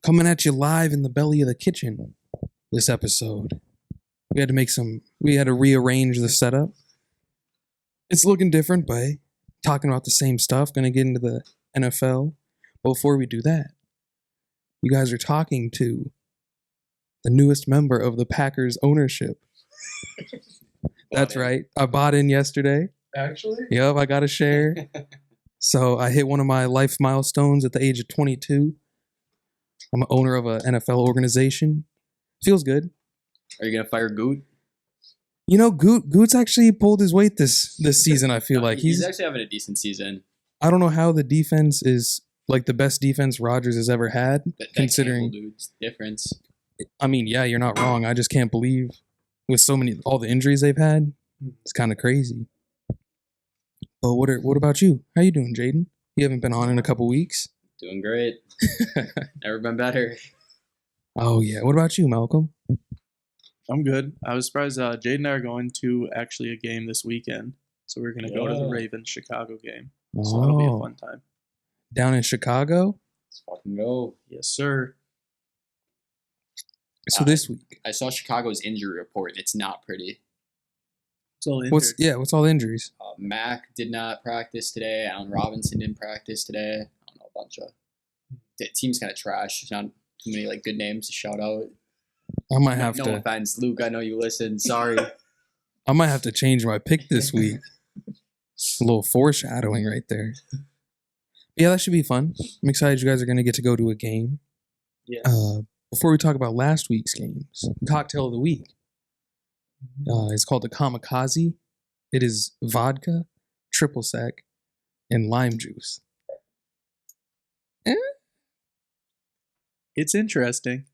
Coming at you live in the belly of the kitchen this episode. We had to rearrange the setup. It's looking different, but talking about the same stuff. Going to get into the NFL. But before we do that, you guys are talking to the newest member of the Packers ownership. That's right. I bought in yesterday. Actually? Yep, I got a share. So I hit one of my life milestones at the age of 22. I'm an owner of an NFL organization. Feels good. Are you gonna fire Goot? You know, Goot's actually pulled his weight this season. I feel like he's actually having a decent season. I don't know how the defense is like the best defense Rodgers has ever had, considering dude's difference. I mean, yeah, you're not wrong. I just can't believe with all the injuries they've had. It's kind of crazy. But what about you? How you doing, Jaden? You haven't been on in a couple weeks. Doing great. Never been better. Oh yeah. What about you, Malcolm? I'm good. I was surprised. Jaden and I are going to actually a game this weekend, so we're gonna go to the Ravens-Chicago game. So that'll be a fun time. Down in Chicago? Let's fucking go. Yes, sir. So this week, I saw Chicago's injury report. It's not pretty. It's all injured. What's all the injuries? Mac did not practice today. Allen Robinson didn't practice today. I don't know, a bunch of. The team's kind of trash. There's not too many good names to shout out. I might have to. No offense, Luke. I know you listen. Sorry. I might have to change my pick this week. A little foreshadowing right there. Yeah, that should be fun. I'm excited you guys are going to get to go to a game. Yes. Before we talk about last week's games, cocktail of the week. It's called the Kamikaze. It is vodka, triple sec, and lime juice. It's interesting.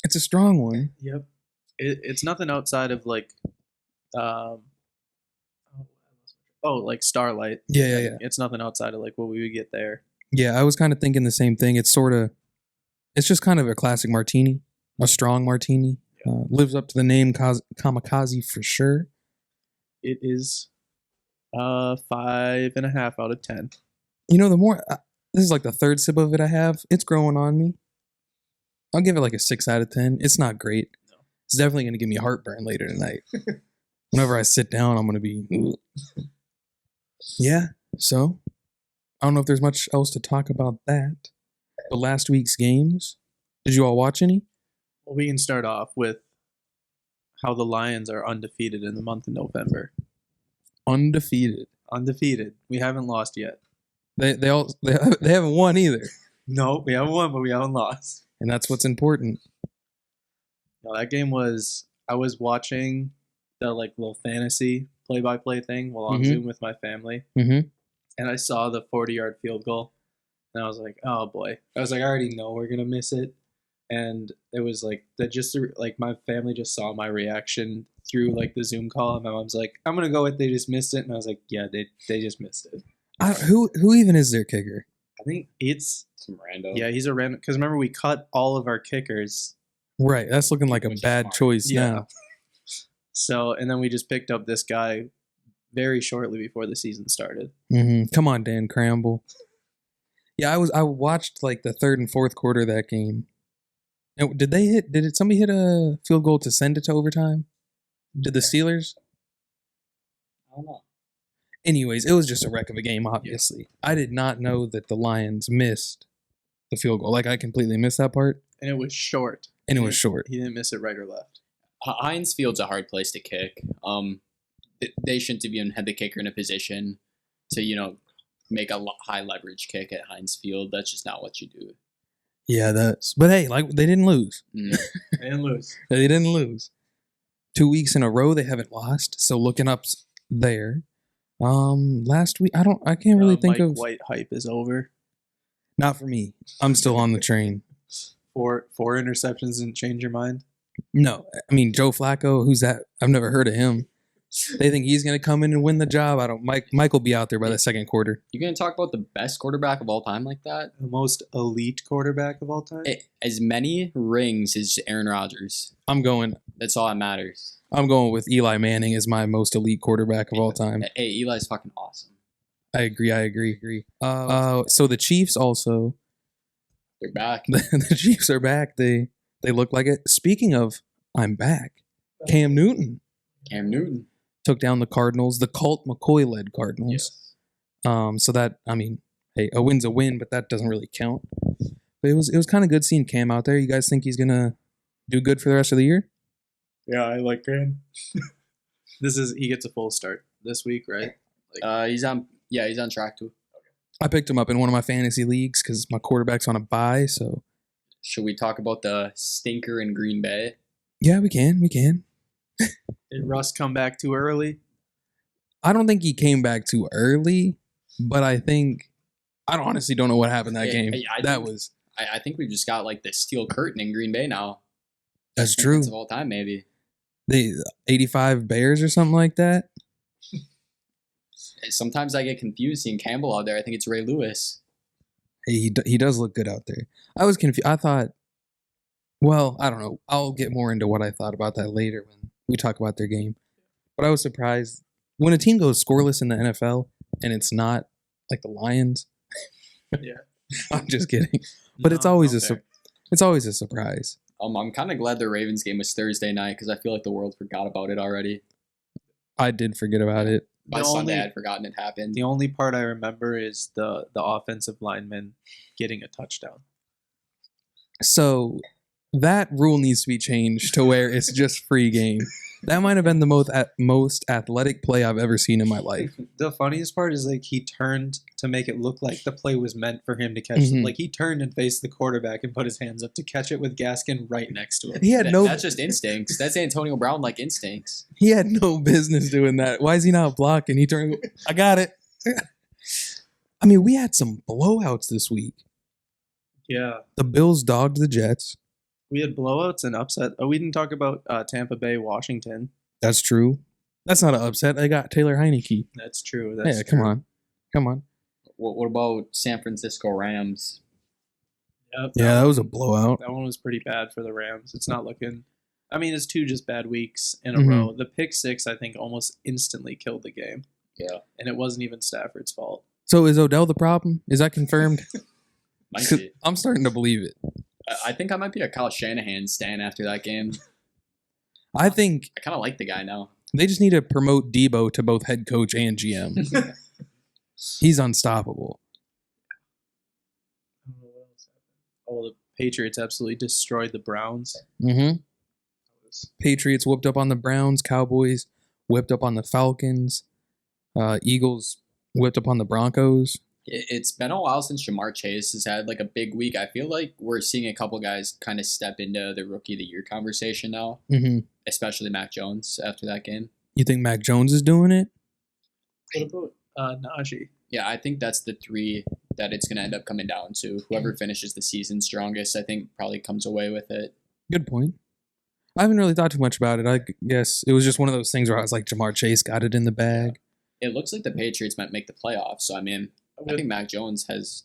It's a strong one. Yep. It's nothing outside of like Starlight. Yeah. It's nothing outside of like what we would get there. Yeah, I was kind of thinking the same thing. It's just kind of a classic martini, a strong martini. Lives up to the name Kamikaze for sure. It is 5.5 out of 10. You know, the more this is like the third sip of it I have. It's growing on me. I'll give it like a 6 out of 10. It's not great. No. It's definitely going to give me heartburn later tonight. Whenever I sit down, I'm going to be... Yeah, so I don't know if there's much else to talk about that. But last week's games, did you all watch any? Well, we can start off with how the Lions are undefeated in the month of November. Undefeated. We haven't lost yet. They haven't won either. No, we haven't won, but we haven't lost. And that's what's important. No, that game was... I was watching the little fantasy play-by-play thing while on Zoom with my family. Mm-hmm. And I saw the 40-yard field goal. And I was like, oh, boy. I was like, I already know we're going to miss it. And it was my family just saw my reaction through the Zoom call. And my mom's like, I'm going to go with they just missed it. And I was like, yeah, they just missed it. Who even is their kicker? I think it's some random. Yeah, he's a random. Because remember, we cut all of our kickers. Right. That's looking like a bad choice now. So, and then we just picked up this guy very shortly before the season started. Mm-hmm. Come on, Dan Cramble. Yeah, I watched the third and fourth quarter of that game. And did somebody hit a field goal to send it to overtime? Did the Steelers? I don't know. Anyways, it was just a wreck of a game, obviously. I did not know that the Lions missed the field goal. I completely missed that part. And it was short. It was short. He didn't miss it right or left. Heinz Field's a hard place to kick. They shouldn't have even had the kicker in a position to, make a high leverage kick at Heinz Field. That's just not what you do. Yeah, but hey, they didn't lose. They didn't lose. They didn't lose. 2 weeks in a row they haven't lost. So looking up there. Last week I can't really think Mike of. White hype is over. Not for me. I'm still on the train. 4 interceptions didn't change your mind? No, I mean Joe Flacco. Who's that? I've never heard of him. They think he's going to come in and win the job. Mike will be out there by the second quarter. You're going to talk about the best quarterback of all time like that? The most elite quarterback of all time? As many rings as Aaron Rodgers. That's all that matters. I'm going with Eli Manning as my most elite quarterback of all time. Hey, Eli's fucking awesome. I agree. So the Chiefs also, They're back. The Chiefs are back. They look like it. Speaking of, I'm back. Cam Newton Cam Newton. took down the Cardinals, the Colt McCoy-led Cardinals. Yes. So that, I mean, hey, a win's a win, but that doesn't really count. But it was kind of good seeing Cam out there. You guys think he's gonna do good for the rest of the year? Yeah, I like Cam. He gets a full start this week, right? He's on track to. I picked him up in one of my fantasy leagues because my quarterback's on a bye. So Should we talk about the stinker in Green Bay? yeah, we can. Did Russ come back too early? I don't think he came back too early, but I honestly don't know what happened that game. I think we've just got like the steel curtain in Green Bay now. That's true. Of all time, maybe. The 85 Bears or something like that. Sometimes I get confused seeing Campbell out there. I think it's Ray Lewis. He does look good out there. I was confused. I thought, well, I don't know. I'll get more into what I thought about that later when we talk about their game. But I was surprised when a team goes scoreless in the NFL and it's not like the Lions. Yeah. I'm just kidding. But it's always a surprise. I'm kind of glad the Ravens game was Thursday night because I feel like the world forgot about it already. I did forget about it. By Sunday, I had forgotten it happened. The only part I remember is the offensive lineman getting a touchdown. So that rule needs to be changed to where it's just free game. That might have been the most athletic play I've ever seen in my life. The funniest part is like he turned to make it look like the play was meant for him to catch. Mhm. Like he turned and faced the quarterback and put his hands up to catch it with Gaskin right next to him. He had That's just instincts. That's Antonio Brown like instincts. He had no business doing that. Why is he not blocking? He turned. I got it. I mean, we had some blowouts this week. Yeah. The Bills dogged the Jets. We had blowouts and upset. Oh, we didn't talk about Tampa Bay, Washington. That's true. That's not an upset. They got Taylor Heineke. That's true. Yeah, come on. What about San Francisco Rams? Yep, Yeah, that was a blowout. That one was pretty bad for the Rams. It's not looking. I mean, it's two just bad weeks in a Mhm. row. The pick six, I think, almost instantly killed the game. Yeah. And it wasn't even Stafford's fault. So is Odell the problem? Is that confirmed? Might 'Cause be. I'm starting to believe it. I think I might be a Kyle Shanahan stan after that game. I think I kind of like the guy now. they just need to promote Debo to both head coach and GM. He's unstoppable. I don't know what else happened. Oh, the Patriots absolutely destroyed the Browns. Mm-hmm. Patriots whipped up on the Browns. Cowboys whipped up on the Falcons. Eagles whipped up on the Broncos. It's been a while since Jamar Chase has had like a big week. I feel like we're seeing a couple guys kind of step into the Rookie of the Year conversation now, Mm-hmm. especially Mac Jones after that game. You think Mac Jones is doing it? What about Najee? Yeah, I think that's the three that it's going to end up coming down to. Whoever finishes the season strongest, I think, probably comes away with it. Good point. I haven't really thought too much about it. I guess it was just one of those things where I was like, Jamar Chase got it in the bag. It looks like the Patriots might make the playoffs. So, I mean, I think Mac Jones has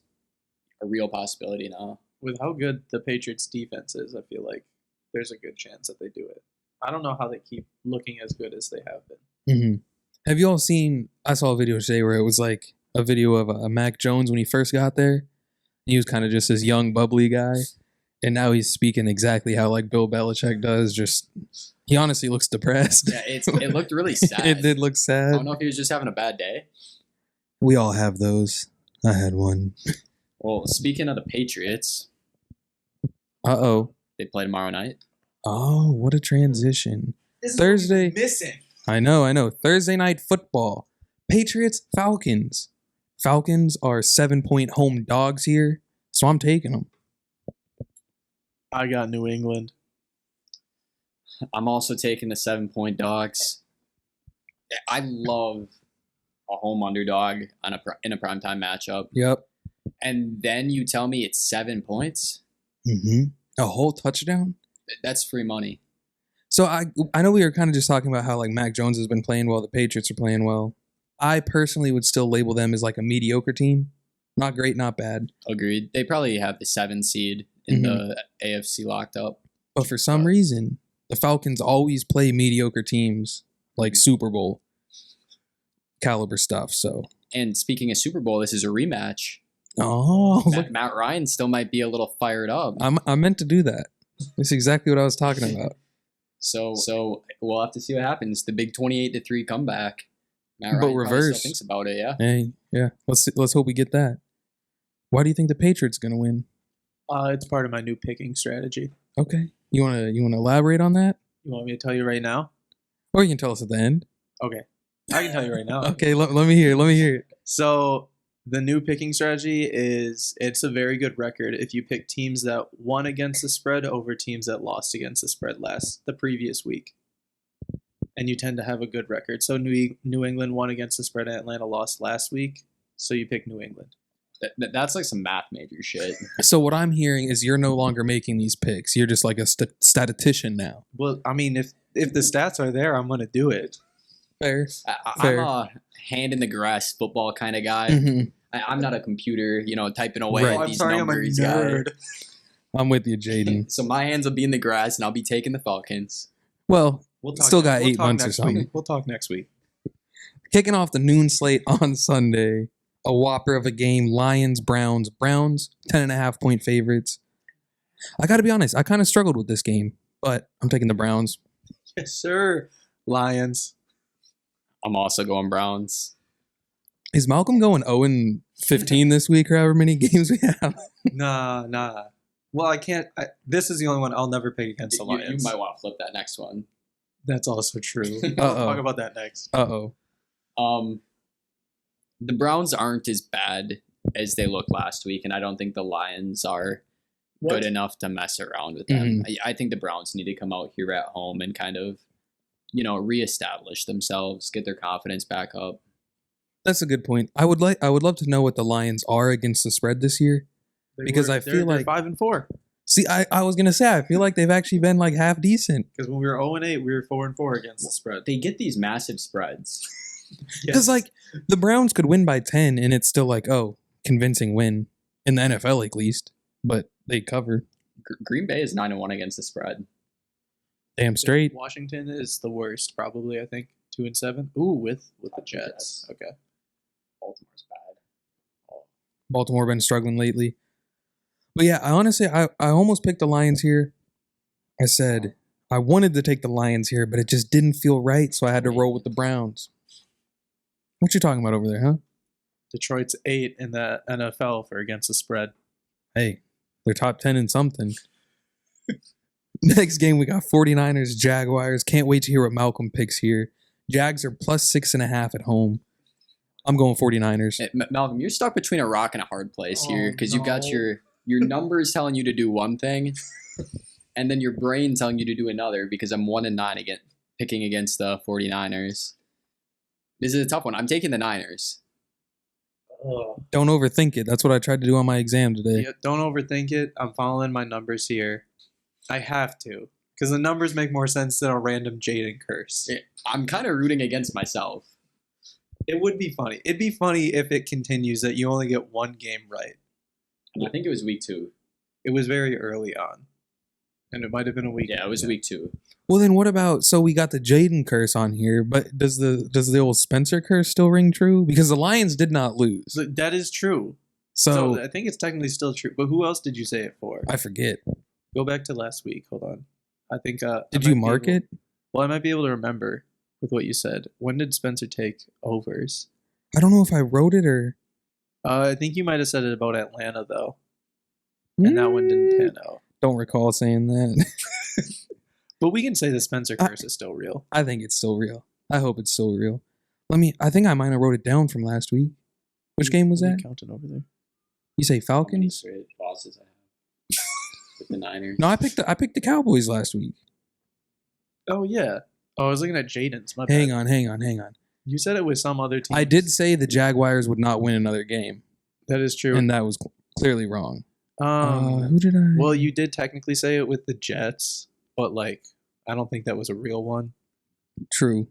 a real possibility now. With how good the Patriots defense is, I feel like there's a good chance that they do it. I don't know how they keep looking as good as they have been. Mm-hmm. Have you all seen? I saw a video today where it was like a video of a Mac Jones when he first got there. He was kind of just this young, bubbly guy, and now he's speaking exactly how like Bill Belichick does. Just he honestly looks depressed. Yeah, it looked really sad. It did look I sad. don't know if he was just having a bad day. We all have those. I had one. Well, speaking of the Patriots, Uh-oh. they play tomorrow night. Oh, what a transition. Thursday. Missing. I know. Thursday night football. Patriots, Falcons. Falcons are 7-point home dogs here, so I'm taking them. I got New England. I'm also taking the 7-point dogs. I love a home underdog in a primetime matchup. Yep. And then you tell me it's 7 points? Mm-hmm. A whole touchdown? That's free money. So I know we were kind of just talking about how like Mac Jones has been playing well, the Patriots are playing well. I personally would still label them as like a mediocre team. Not great, not bad. Agreed. They probably have the 7 seed in the AFC locked up. But for some reason, the Falcons always play mediocre teams like Super Bowl caliber stuff. So And speaking of Super Bowl, this is a rematch. Oh, look, Matt Ryan still might be a little fired up. I meant to do that. That's exactly what I was talking about. So we'll have to see what happens. The big 28-3 comeback. Matt But Ryan probably reverse. still thinks about it, yeah. Hey, yeah. Let's hope we get that. Why do you think the Patriots going to win? It's part of my new picking strategy. Okay. You want to elaborate on that? You want me to tell you right now? Or you can tell us at the end. Okay. I can tell you right now. Okay, let me hear it. So the new picking strategy is it's a very good record if you pick teams that won against the spread over teams that lost against the spread the previous week. And you tend to have a good record. So New England won against the spread and Atlanta lost last week. So you pick New England. That's like some math major shit. So what I'm hearing is you're no longer making these picks. You're just like a statistician now. Well, I mean, if the stats are there, I'm going to do it. Fair. I'm a hand in the grass football kind of guy. Mhm. I'm not a computer, typing away Right. at I'm these sorry, numbers. I'm a guy. nerd. I'm with you, Jaden. So my hands will be in the grass, and I'll be taking the Falcons. Well, We'll Still got we'll 8 talk months or next something. week. We'll talk next week. kicking off the noon slate on Sunday, a whopper of a game, Lions, Browns. Browns, 10.5 point favorites. I got to be honest, I kind of struggled with this game, but I'm taking the Browns. Yes, sir. Lions. I'm also going Browns. Is Malcolm going 0-15 this week or however many games we have? Nah. Well, I can't. This is the only one I'll never pick against the You Lions. might want to flip that next one. That's also true. We'll Uh-oh. talk about that next. Uh-oh. The Browns aren't as bad as they looked last week, and I don't think the Lions are good enough to mess around with them. I think the Browns need to come out here at home and kind of, reestablish themselves, get their confidence back up. That's a good point. I would love to know what the Lions are against the spread this year. Because I feel like- they're 5-4. See, I was gonna say I feel like they've actually been like half decent. Because when we were 0-8, we were 4-4 against the spread. They get these massive spreads. Because like the Browns could win by 10 and it's still like, oh, convincing win in the NFL at least, but they cover. Green Bay is 9-1 against the spread. Damn straight. Washington is the worst, probably. I think 2-7. Ooh, with the Jets. Okay. Baltimore's bad. Baltimore been struggling lately. But yeah, I almost picked the Lions here. I said I wanted to take the Lions here, but it just didn't feel right, so I had to roll with the Browns. What you talking about over there, huh? Detroit's 8 in the NFL for against the spread. Hey, they're top 10 in something. Next game, we got 49ers, Jaguars. Can't wait to hear what Malcolm picks here. Jags are plus 6.5 at home. I'm going 49ers. Hey, Malcolm, you're stuck between a rock and a hard place here because you've got no. your numbers telling you to do one thing, and then your brain telling you to do another because I'm 1-9 again, picking against the 49ers. This is a tough one. I'm taking the Niners. Don't overthink it. That's what I tried to do on my exam today. Yeah, don't overthink it. I'm following my numbers here. I have to. Because the numbers make more sense than a random Jaden curse. I'm kind of rooting against myself. It would be funny. It'd be funny if it continues that you only get one game right. I think it was week 2. It was very early on. And it might have been a week. Yeah, it was week 2. Well, then what about, so we got the Jaden curse on here, but does the old Spencer curse still ring true? Because the Lions did not lose. So that is true. So So I think it's technically still true. But who else did you say it for? I forget. Go back to last week. Hold on. I think. Did you mark it? Well, I might be able to remember with what you said. When did Spencer take overs? I don't know if I wrote it or. I think you might have said it about Atlanta though, and that one didn't pan out. Don't recall saying that. But we can say the Spencer curse is still real. I think it's still real. I hope it's still real. I think I might have wrote it down from last week. Which game was What are you that? counting over there? You say How many Falcons? straight losses I have with the Niners? No, I picked the Cowboys last week. Oh yeah. Oh, I was looking at Jaden's. My Hang bad. on. You said it was some other team. I did say the Jaguars would not win another game, That is true. and that was clearly wrong. Um. Who did I? Well, you did technically say it with the Jets, but I don't think that was a real one. True.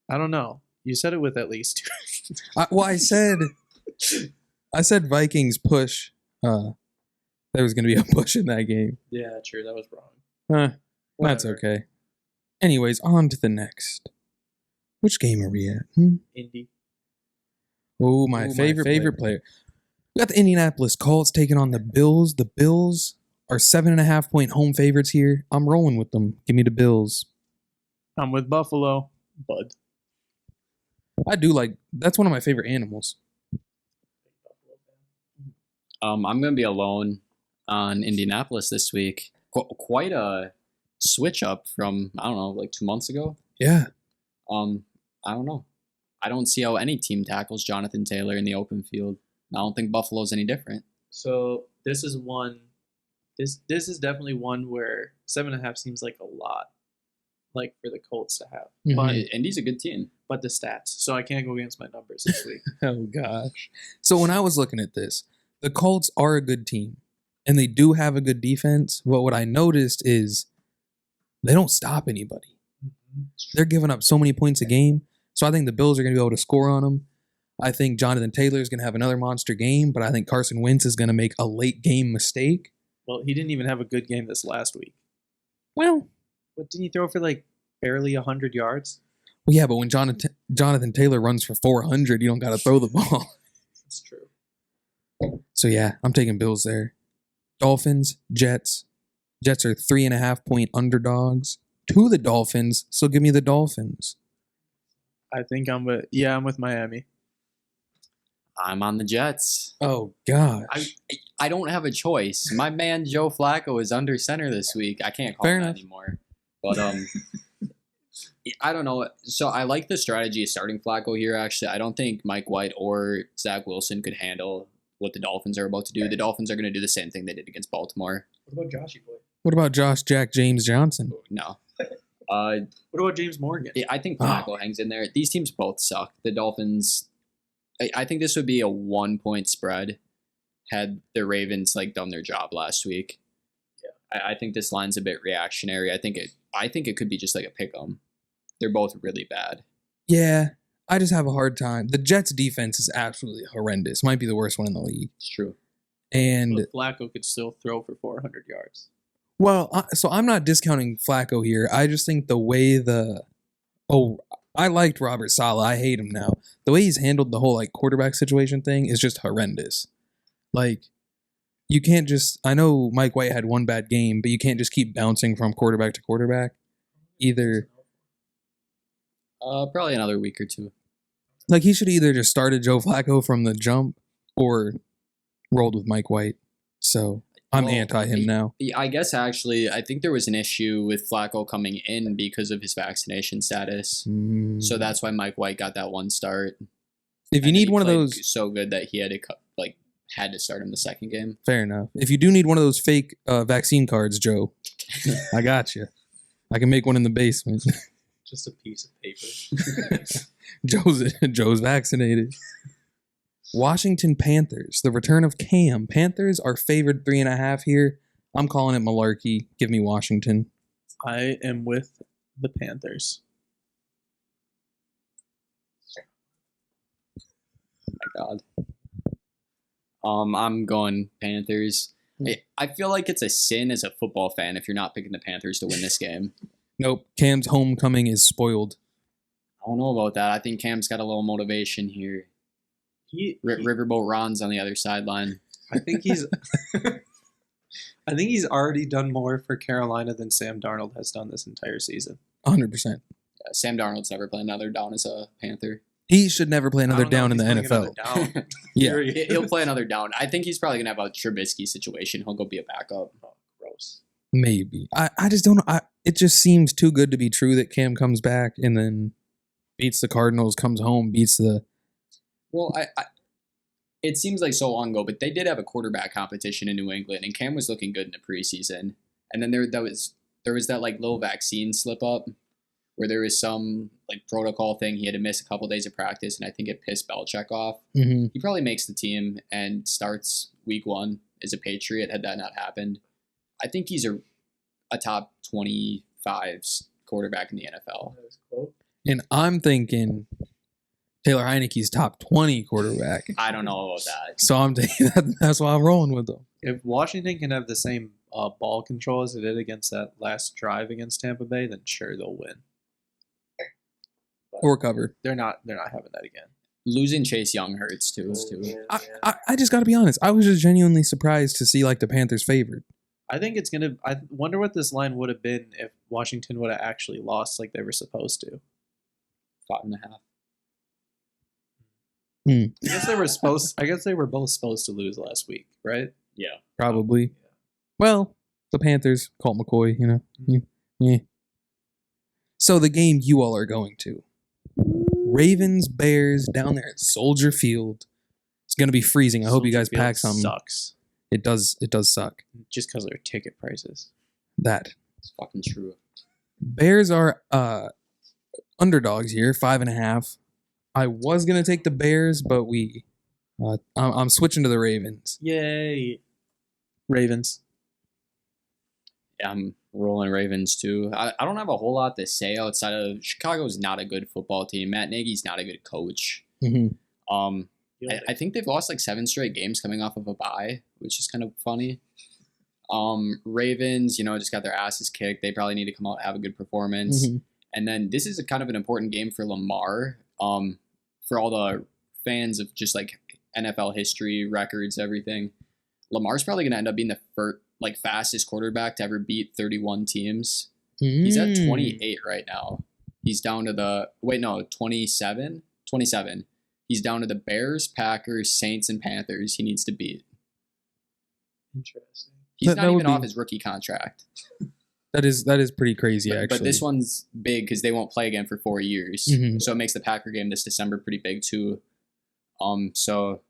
I don't know. You said it with at least two. I said Vikings push. There was going to be a push in that game. Yeah, true. That was wrong. That's Whatever. okay. Anyways, on to the next. Which game are we at? Indy. Oh, my favorite player. We got the Indianapolis Colts taking on the Bills. The Bills are 7.5-point home favorites here. I'm rolling with them. Give me the Bills. I'm with Buffalo, bud. I do like. That's one of my favorite animals. I'm going to be alone on Indianapolis this week. Quite a switch up from, I don't know, like 2 months ago. Yeah. I don't know. I don't see how any team tackles Jonathan Taylor in the open field. I don't think Buffalo's any different. So this is one. This is definitely one where 7.5 seems like a lot, like for the Colts to have. Mhm. But Indy's a good team. but the stats. So I can't go against my numbers this week. Oh, gosh. So when I was looking at this, the Colts are a good team, and they do have a good defense. But what I noticed is they don't stop anybody. They're giving up so many points a game. So I think the Bills are going to be able to score on them. I think Jonathan Taylor is going to have another monster game, but I think Carson Wentz is going to make a late game mistake. Well, he didn't even have a good game this last week. Well, What didn't he throw for like barely 100 yards? yeah, but when Jonathan Taylor runs for 400, you don't got to throw the ball. That's true. So yeah, I'm taking Bills there. Dolphins, Jets. Jets are 3.5-point underdogs to the Dolphins, so give me the Dolphins. I think I'm with Miami. I'm on the Jets. Oh, gosh. I don't have a choice. My man Joe Flacco is under center this week. I can't call Fair him that enough. anymore. But I don't know. So I like the strategy of starting Flacco here, actually. I don't think Mike White or Zach Wilson could handle what the Dolphins are about to do. The Dolphins are going to do the same thing they did against Baltimore. What about Joshy Boy? What about Josh Jack James Johnson? No. What about James Morgan? I think Flacco hangs in there. These teams both suck. The Dolphins, I think this would be a 1-point spread had the Ravens done their job last week. Yeah. I think this line's a bit reactionary. I think it could be just like a pick 'em. They're both really bad. Yeah, I just have a hard time. The Jets' defense is absolutely horrendous. Might be the worst one in the league. It's true. And But Flacco could still throw for 400 yards. well, so I'm not discounting Flacco here. I just think the way I liked Robert Saleh. I hate him now. The way he's handled the whole quarterback situation thing is just horrendous. You can't just. I know Mike White had one bad game, but you can't just keep bouncing from quarterback to quarterback. Either Probably another week or two. he should either just started Joe Flacco from the jump or rolled with Mike White. So I'm Well, anti him now. I guess actually, I think there was an issue with Flacco coming in because of his vaccination status. So that's why Mike White got that one start. If you And need he one of played those, so good that he had to had to start him the second game. fair enough. If you do need one of those fake vaccine cards, Joe, I got you. I can make one in the basement. Just a piece of paper. Joe's vaccinated. Washington Panthers, the return of Cam. Panthers are favored 3.5 here. I'm calling it malarkey. Give me Washington. I am with the Panthers. My God. I'm going Panthers. I feel like it's a sin as a football fan if you're not picking the Panthers to win this game. Nope. Cam's homecoming is spoiled. I don't know about that. I think Cam's got a little motivation here. Riverboat Ron's on the other sideline. I think he's I think he's already done more for Carolina than Sam Darnold has done this entire season. 100%. Yeah, Sam Darnold's never played another down as a Panther. He should never play another down in the NFL. Yeah. He'll play another down. I think he's probably going to have a Trubisky situation. He'll go be a backup. Oh, gross. Maybe. I just don't know. It just seems too good to be true that Cam comes back and then beats the Cardinals, comes home, beats the... Well, it seems like so long ago, but they did have a quarterback competition in New England, and Cam was looking good in the preseason. And then there was that little vaccine slip up where there was some protocol thing. He had to miss a couple days of practice, and I think it pissed Belichick off. Mm-hmm. He probably makes the team and starts week 1 as a Patriot had that not happened. I think he's a top 25 quarterback in the NFL. And I'm thinking Taylor Heineke's top 20 quarterback. I don't know about that. So I'm taking that's why I'm rolling with them. If Washington can have the same ball control as it did against that last drive against Tampa Bay, then sure they'll win. Or cover. They're not having that again. Losing Chase Young hurts too. I just got to be honest. I was just genuinely surprised to see like the Panthers favored. I think it's gonna. I wonder what this line would have been if Washington would have actually lost like they were supposed to. 5.5. I guess they were supposed. I guess they were both supposed to lose last week, right? Yeah. Probably. Yeah. Well, the Panthers, Colt McCoy, you know. Yeah. So the game you all are going to. Ravens, Bears, down there at Soldier Field. It's going to be freezing. I hope you guys pack something. Sucks. It does suck. Just because of their ticket prices. That. It's fucking true. Bears are underdogs here, 5.5. I was going to take the Bears, but I'm switching to the Ravens. Yay. Ravens. Yeah, I'm rolling Ravens too. I don't have a whole lot to say outside of Chicago's not a good football team. Matt Nagy's not a good coach. Mm-hmm. I think they've lost like 7 straight games coming off of a bye, which is kind of funny. Ravens, just got their asses kicked. They probably need to come out and have a good performance. Mm-hmm. And then this is kind of an important game for Lamar. For all the fans of just like NFL history, records, everything. Lamar's probably going to end up being the fastest quarterback to ever beat 31 teams. He's at 28 right now. He's down to 27? 27. He's down to the Bears, Packers, Saints, and Panthers he needs to beat. Interesting. He's not even off his rookie contract. That is pretty crazy, actually. But this one's big because they won't play again for 4 years. Mm-hmm. So it makes the Packer game this December pretty big too. So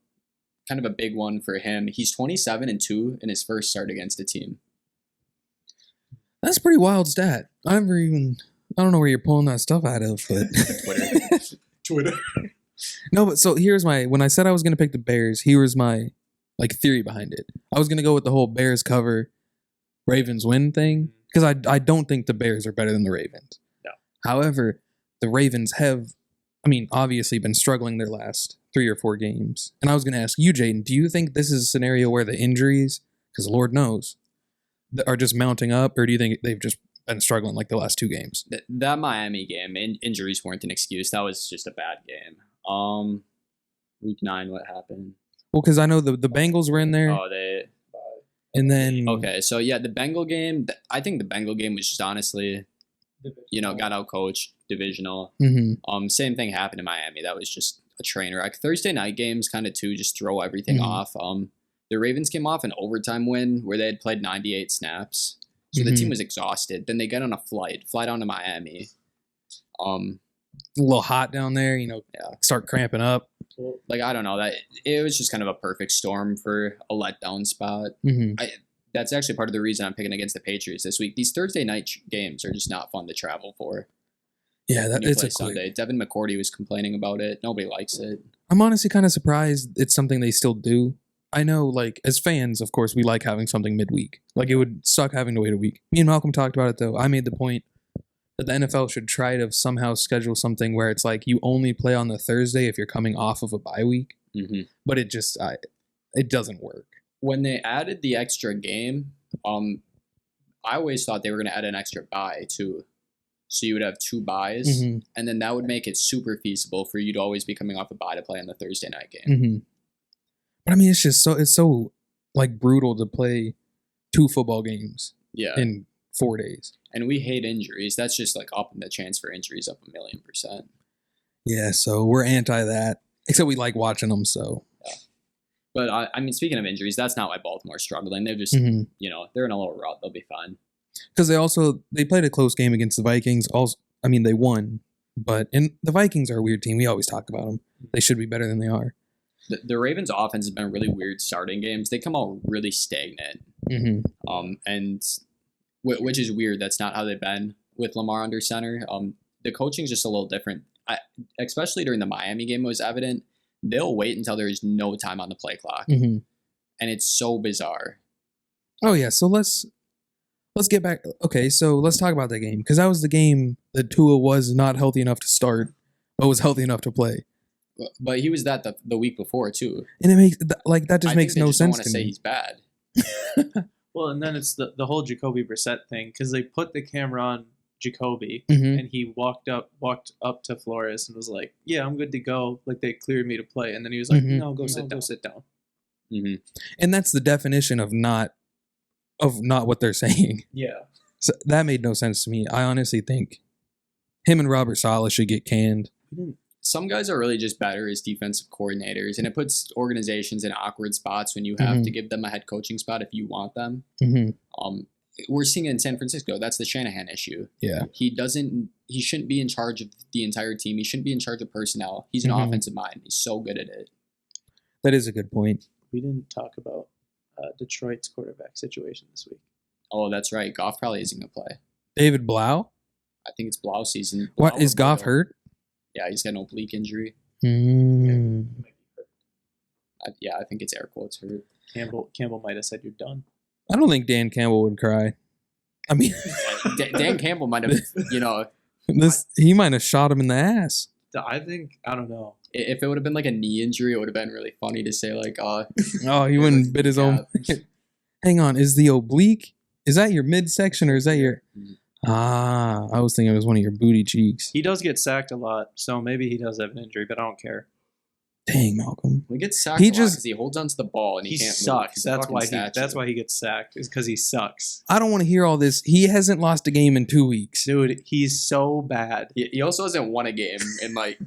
kind of a big one for him. He's 27-2 in his first start against a team. That's a pretty wild stat. I don't know where you're pulling that stuff out of, but Twitter. No, but so when I said I was going to pick the Bears, here's my theory behind it. I was going to go with the whole Bears cover, Ravens win thing, because I don't think the Bears are better than the Ravens. No. However, the Ravens have, obviously been struggling their last 3 or 4 games. And I was going to ask you, Jaden, do you think this is a scenario where the injuries, because Lord knows, are just mounting up, or do you think they've just been struggling like the last 2 games? That Miami game, injuries weren't an excuse. That was just a bad game. Week 9, what happened? Well, because I know the Bengals were in there. Oh, and then... Okay, so yeah, the Bengal game, I think the Bengal game was just honestly, got out-coached, divisional. Mm-hmm. Same thing happened in Miami. That was just a train wreck. Thursday night games kind of too just throw everything off. The Ravens came off an overtime win where they had played 98 snaps. So the team was exhausted. Then they get on a fly down to Miami. A little hot down there, start cramping up. I don't know, that it was just kind of a perfect storm for a letdown spot. Mm-hmm. That's actually part of the reason I'm picking against the Patriots this week. These Thursday night games are just not fun to travel for. Yeah, it's a Sunday. Devin McCourty was complaining about it. Nobody likes it. I'm honestly kind of surprised it's something they still do. I know, as fans, of course, we like having something midweek. It would suck having to wait a week. Me and Malcolm talked about it, though. I made the point that the NFL should try to somehow schedule something where it's you only play on the Thursday if you're coming off of a bye week. Mm-hmm. But it just, it doesn't work. When they added the extra game, I always thought they were going to add an extra bye, too. So you would have 2 byes, and then that would make it super feasible for you to always be coming off a bye to play on the Thursday night game. Mm-hmm. But it's just so brutal to play 2 football games in 4 days. And we hate injuries. That's just upping the chance for injuries up 1,000,000%. Yeah, so we're anti that. Except we like watching them, so. Yeah. But speaking of injuries, that's not why Baltimore's struggling. They're just, they're in a little rut. They'll be fine. Because they played a close game against the Vikings. Also, they won. And the Vikings are a weird team. We always talk about them. They should be better than they are. The Ravens' offense has been really weird starting games. They come out really stagnant. And which is weird. That's not how they've been with Lamar under center. The coaching's just a little different. Especially during the Miami game, it was evident. They'll wait until there is no time on the play clock. And it's so bizarre. Oh, yeah. So let's get back. Okay, so let's talk about that game. Because that was the game that Tua was not healthy enough to start, but was healthy enough to play. But he was that the week before, too. And it makes that just makes no sense to me. I say he's bad. Well, and then it's the whole Jacoby Brissett thing, because they put the camera on Jacoby, Mhm. and he walked up to Flores and was like, "Yeah, I'm good to go. Like they cleared me to play." And then he was like, Mhm. "No, go sit down." Mm-hmm. And that's the definition of not what they're saying. Yeah. So that made no sense to me. I honestly think him and Robert Saleh should get canned. Some guys are really just better as defensive coordinators, and it puts organizations in awkward spots when you have to give them a head coaching spot if you want them. Mm-hmm. We're seeing it in San Francisco. That's the Shanahan issue. Yeah. He shouldn't be in charge of the entire team. He shouldn't be in charge of personnel. He's an offensive mind. He's so good at it. That is a good point. We didn't talk about Detroit's quarterback situation this week. Oh, that's right. Goff probably isn't going to play. David Blau? I think it's Blau season. What, is Goff hurt? Yeah, he's got an oblique injury. Mm. I think it's air quotes hurt. Campbell might have said you're done. I don't think Dan Campbell would cry. I mean, Dan Campbell might have, he might have shot him in the ass. I don't know. If it would have been like a knee injury, it would have been really funny to say like, oh, he wouldn't bit his own. Hang on, is the oblique? Is that your midsection or is that your? I was thinking it was one of your booty cheeks. He does get sacked a lot, so maybe he does have an injury, but I don't care. Dang, Malcolm. We get sacked because he holds onto the ball and he can't sucks. move. That's why he gets sacked. Is because he sucks. I don't want to hear all this. He hasn't lost a game in 2 weeks. Dude, he's so bad. He also hasn't won a game in like.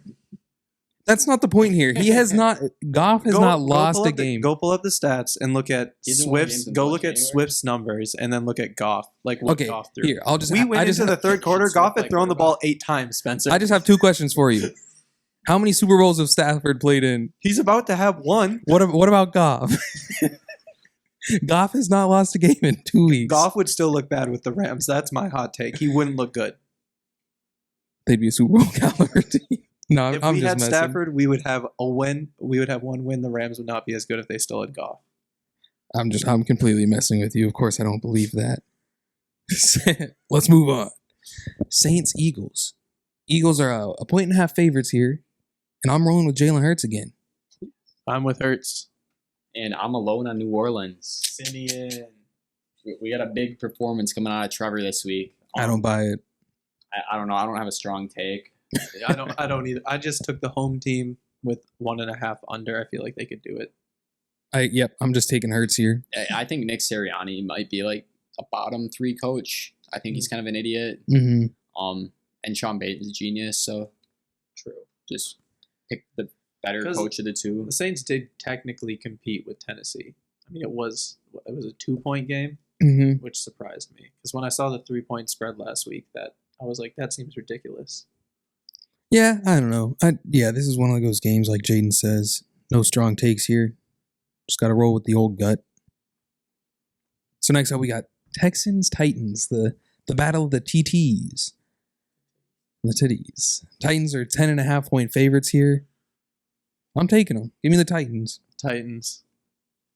That's not the point here. He has not. Goff has not lost a game. Go pull up the stats and look at Swift's. Go look at Swift's numbers and then look at Goff. Like what Goff threw. Here, I'll just. We went into the third quarter. Goff had thrown the ball 8 times. Spencer. I just have 2 questions for you. How many Super Bowls have Stafford played in? He's about to have one. What about Goff? Goff has not lost a game in 2 weeks. Goff would still look bad with the Rams. That's my hot take. He wouldn't look good. They'd be a Super Bowl caliber team. No, if I'm we just had messing. Stafford, we would have a win. We would have one win. The Rams would not be as good if they still had Goff. I'm completely messing with you. Of course, I don't believe that. Let's move on. Saints, Eagles. Eagles are a 1.5 favorites here, and I'm rolling with Jalen Hurts again. I'm with Hurts. And I'm alone on New Orleans. Simeon. We got a big performance coming out of Trevor this week. I don't buy it. I don't know. I don't have a strong take. I don't either. I just took the home team with 1.5 under. I feel like they could do it. I'm just taking Hurts here. I think Nick Sirianni might be like a bottom 3 coach. I think he's kind of an idiot. Mm-hmm. And Sean Payton's a genius. So true. Just pick the better coach of the two. The Saints did technically compete with Tennessee. I mean, it was a 2-point game, which surprised me because when I saw the 3-point spread last week, that I was like, that seems ridiculous. Yeah, I don't know. This is one of those games like Jaden says. No strong takes here. Just got to roll with the old gut. So next up we got Texans, Titans, the battle of the TTs. The titties. Titans are 10.5-point favorites here. I'm taking them. Give me the Titans. Titans.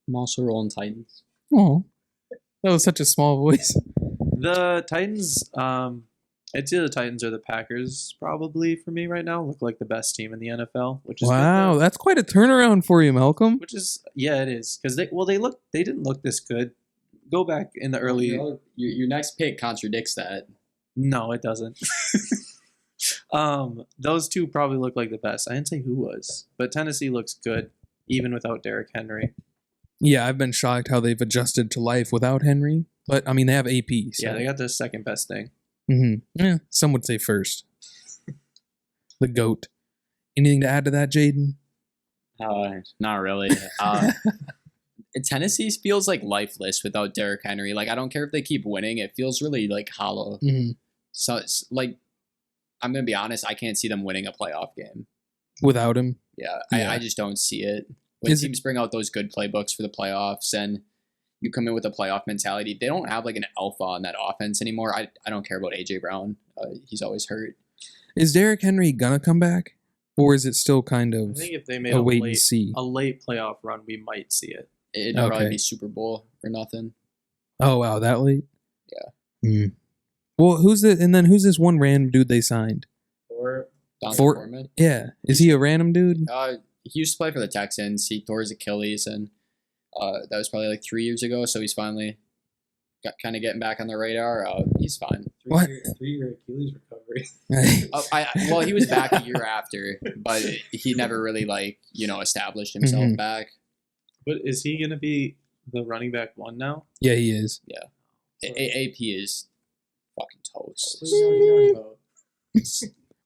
I'm also rolling Titans. Oh, that was such a small voice. The Titans, I'd say the Titans or the Packers probably for me right now look like the best team in the NFL, which is wow, that's quite a turnaround for you, Malcolm. Which is it is because they didn't look this good. Go back in the early. Your next pick contradicts that. No, it doesn't. Those two probably look like the best. I didn't say who was, but Tennessee looks good even without Derrick Henry. Yeah, I've been shocked how they've adjusted to life without Henry, but I mean they have AP. So. Yeah, they got the second best thing. Yeah, some would say first. The GOAT. Anything to add to that, Jaden? Not really. Tennessee feels like lifeless without Derrick Henry. Like I don't care if they keep winning; it feels really like hollow. So, like, I'm gonna be honest. I can't see them winning a playoff game without him. Yeah. I just don't see it. When teams bring out those good playbooks for the playoffs and you come in with a playoff mentality, they don't have like an alpha on that offense anymore. I don't care about A.J. Brown. He's always hurt. Is Derrick Henry gonna come back? Or is it still kind of I think if they made a wait and see? A late playoff run, we might see it. It'd probably be Super Bowl or nothing. Oh, wow, that late? Yeah. Well, who's this one random dude they signed? Foreman. Yeah. Is he a random dude? He used to play for the Texans. He tore his Achilles, and that was probably like 3 years ago. So he's finally kind of getting back on the radar. He's fine. What? 3-year Achilles recovery. Well, he was back a year after, but he never really established himself back. But is he going to be the running back one now? Yeah, he is. Yeah. AP is fucking toast. What are you talking about?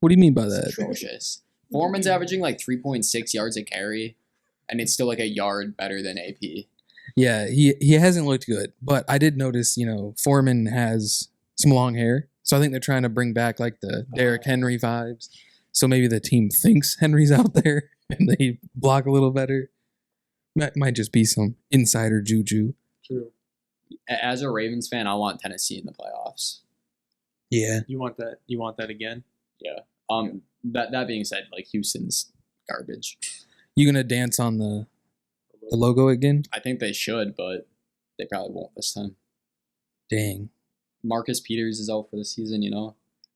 What do you mean by that? Atrocious. Foreman's averaging 3.6 yards a carry, and it's still a yard better than AP. Yeah, he hasn't looked good, but I did notice, Foreman has some long hair, so I think they're trying to bring back the Derrick Henry vibes. So maybe the team thinks Henry's out there and they block a little better. That might just be some insider juju. True. As a Ravens fan, I want Tennessee in the playoffs. Yeah. You want that? You want that again? Yeah. That being said, Houston's garbage. You gonna dance on the logo again? I think they should, but they probably won't this time. Dang. Marcus Peters is out for the season.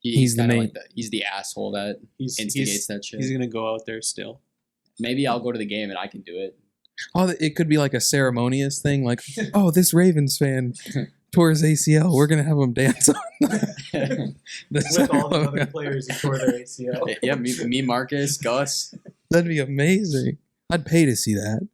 He's the main. He's the asshole that instigates that shit. He's gonna go out there still. Maybe I'll go to the game and I can do it. Oh, it could be a ceremonious thing, oh, this Ravens fan tore his ACL. We're gonna have him dance on With all the other players who tore their ACL. Yeah, me, Marcus, Gus. That'd be amazing. I'd pay to see that.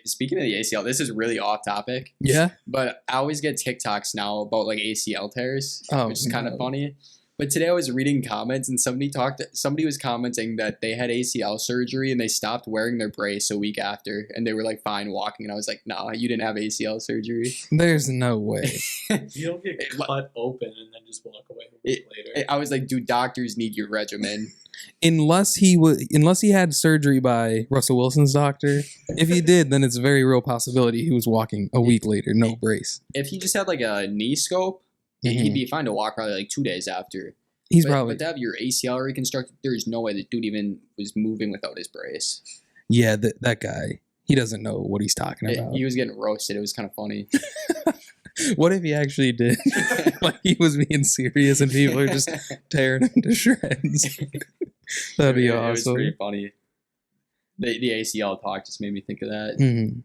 Speaking of the ACL, this is really off topic. Yeah, but I always get TikToks now about ACL tears, which is kind of funny. But today I was reading comments and somebody was commenting that they had ACL surgery and they stopped wearing their brace a week after and they were fine walking, and I was like, nah, you didn't have ACL surgery. There's no way. You don't get cut open and then just walk away a week later. I was like, dude, doctors need your regimen. Unless he had surgery by Russell Wilson's doctor. If he did, then it's a very real possibility he was walking a week later, no brace. If he just had a knee scope, he'd be fine to walk probably 2 days after. But to have your ACL reconstructed, there's no way the dude even was moving without his brace. Yeah, that guy, he doesn't know what he's talking about. He was getting roasted. It was kind of funny. What if he actually did? He was being serious and people are just tearing him to shreds. That'd be awesome. It was pretty funny. The ACL talk just made me think of that. Mm-hmm.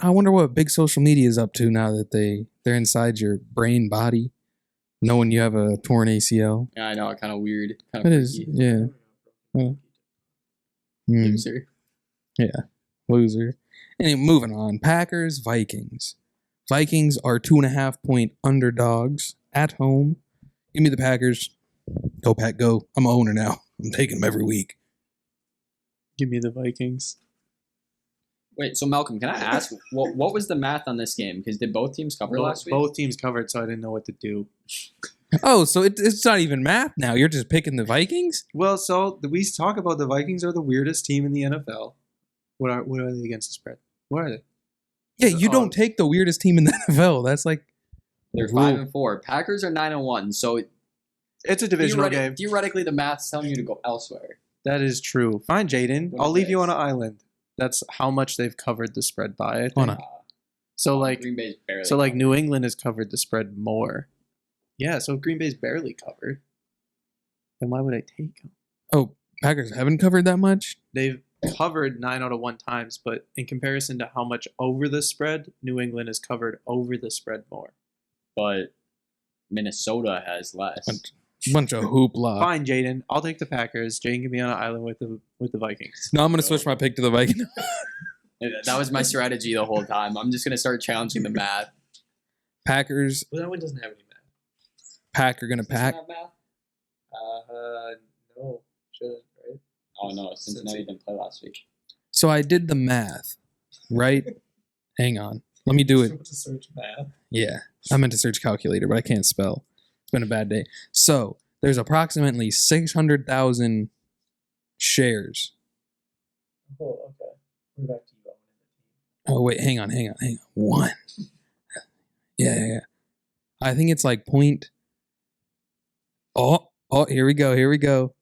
I wonder what big social media is up to now that they're inside your brain body, knowing you have a torn ACL. Yeah, I know. Kind of weird. It is. Yeah. Loser. Yeah. Loser. Anyway, moving on. Packers, Vikings. Vikings are 2.5-point underdogs at home. Give me the Packers. Go, Pack, go. I'm an owner now. I'm taking them every week. Give me the Vikings. Wait, so Malcolm, can I ask, what was the math on this game? Because did both teams cover last week? Both teams covered, so I didn't know what to do. Oh, so it's not even math now. You're just picking the Vikings? Well, so we talk about the Vikings are the weirdest team in the NFL. What are they against the spread? What are they? Yeah, you don't take the weirdest team in the NFL. That's they're 5-4. Packers are 9-1. So it's a divisional game. Theoretically, the math's telling you to go elsewhere. That is true. Fine, Jaden. I'll leave you on an island. That's how much they've covered the spread by. I think. So Green Bay's barely. So New England has covered the spread more. Yeah, so Green Bay's barely covered. Then why would I take them? Oh, Packers haven't covered that much? They've covered 9 out of 1 times, but in comparison to how much over the spread, New England has covered over the spread more. But Minnesota has less. Bunch of hoopla. Fine, Jaden. I'll take the Packers. Jaden can be on an island with the Vikings. No, I'm going to switch my pick to the Vikings. That was my strategy the whole time. I'm just going to start challenging the math. Packers. Well, that one doesn't have any math. Pack are going to pack. Does it have math? No. Shouldn't, right? Oh, no. Cincinnati didn't play last week. So I did the math, right? Hang on. Let me do it. To search math. Yeah. I meant to search calculator, but I can't spell. It's been a bad day. So there's approximately 600,000 shares. Oh, okay. We're back to you. Oh, wait. Hang on. 1. Yeah. I think it's point. Oh, here we go.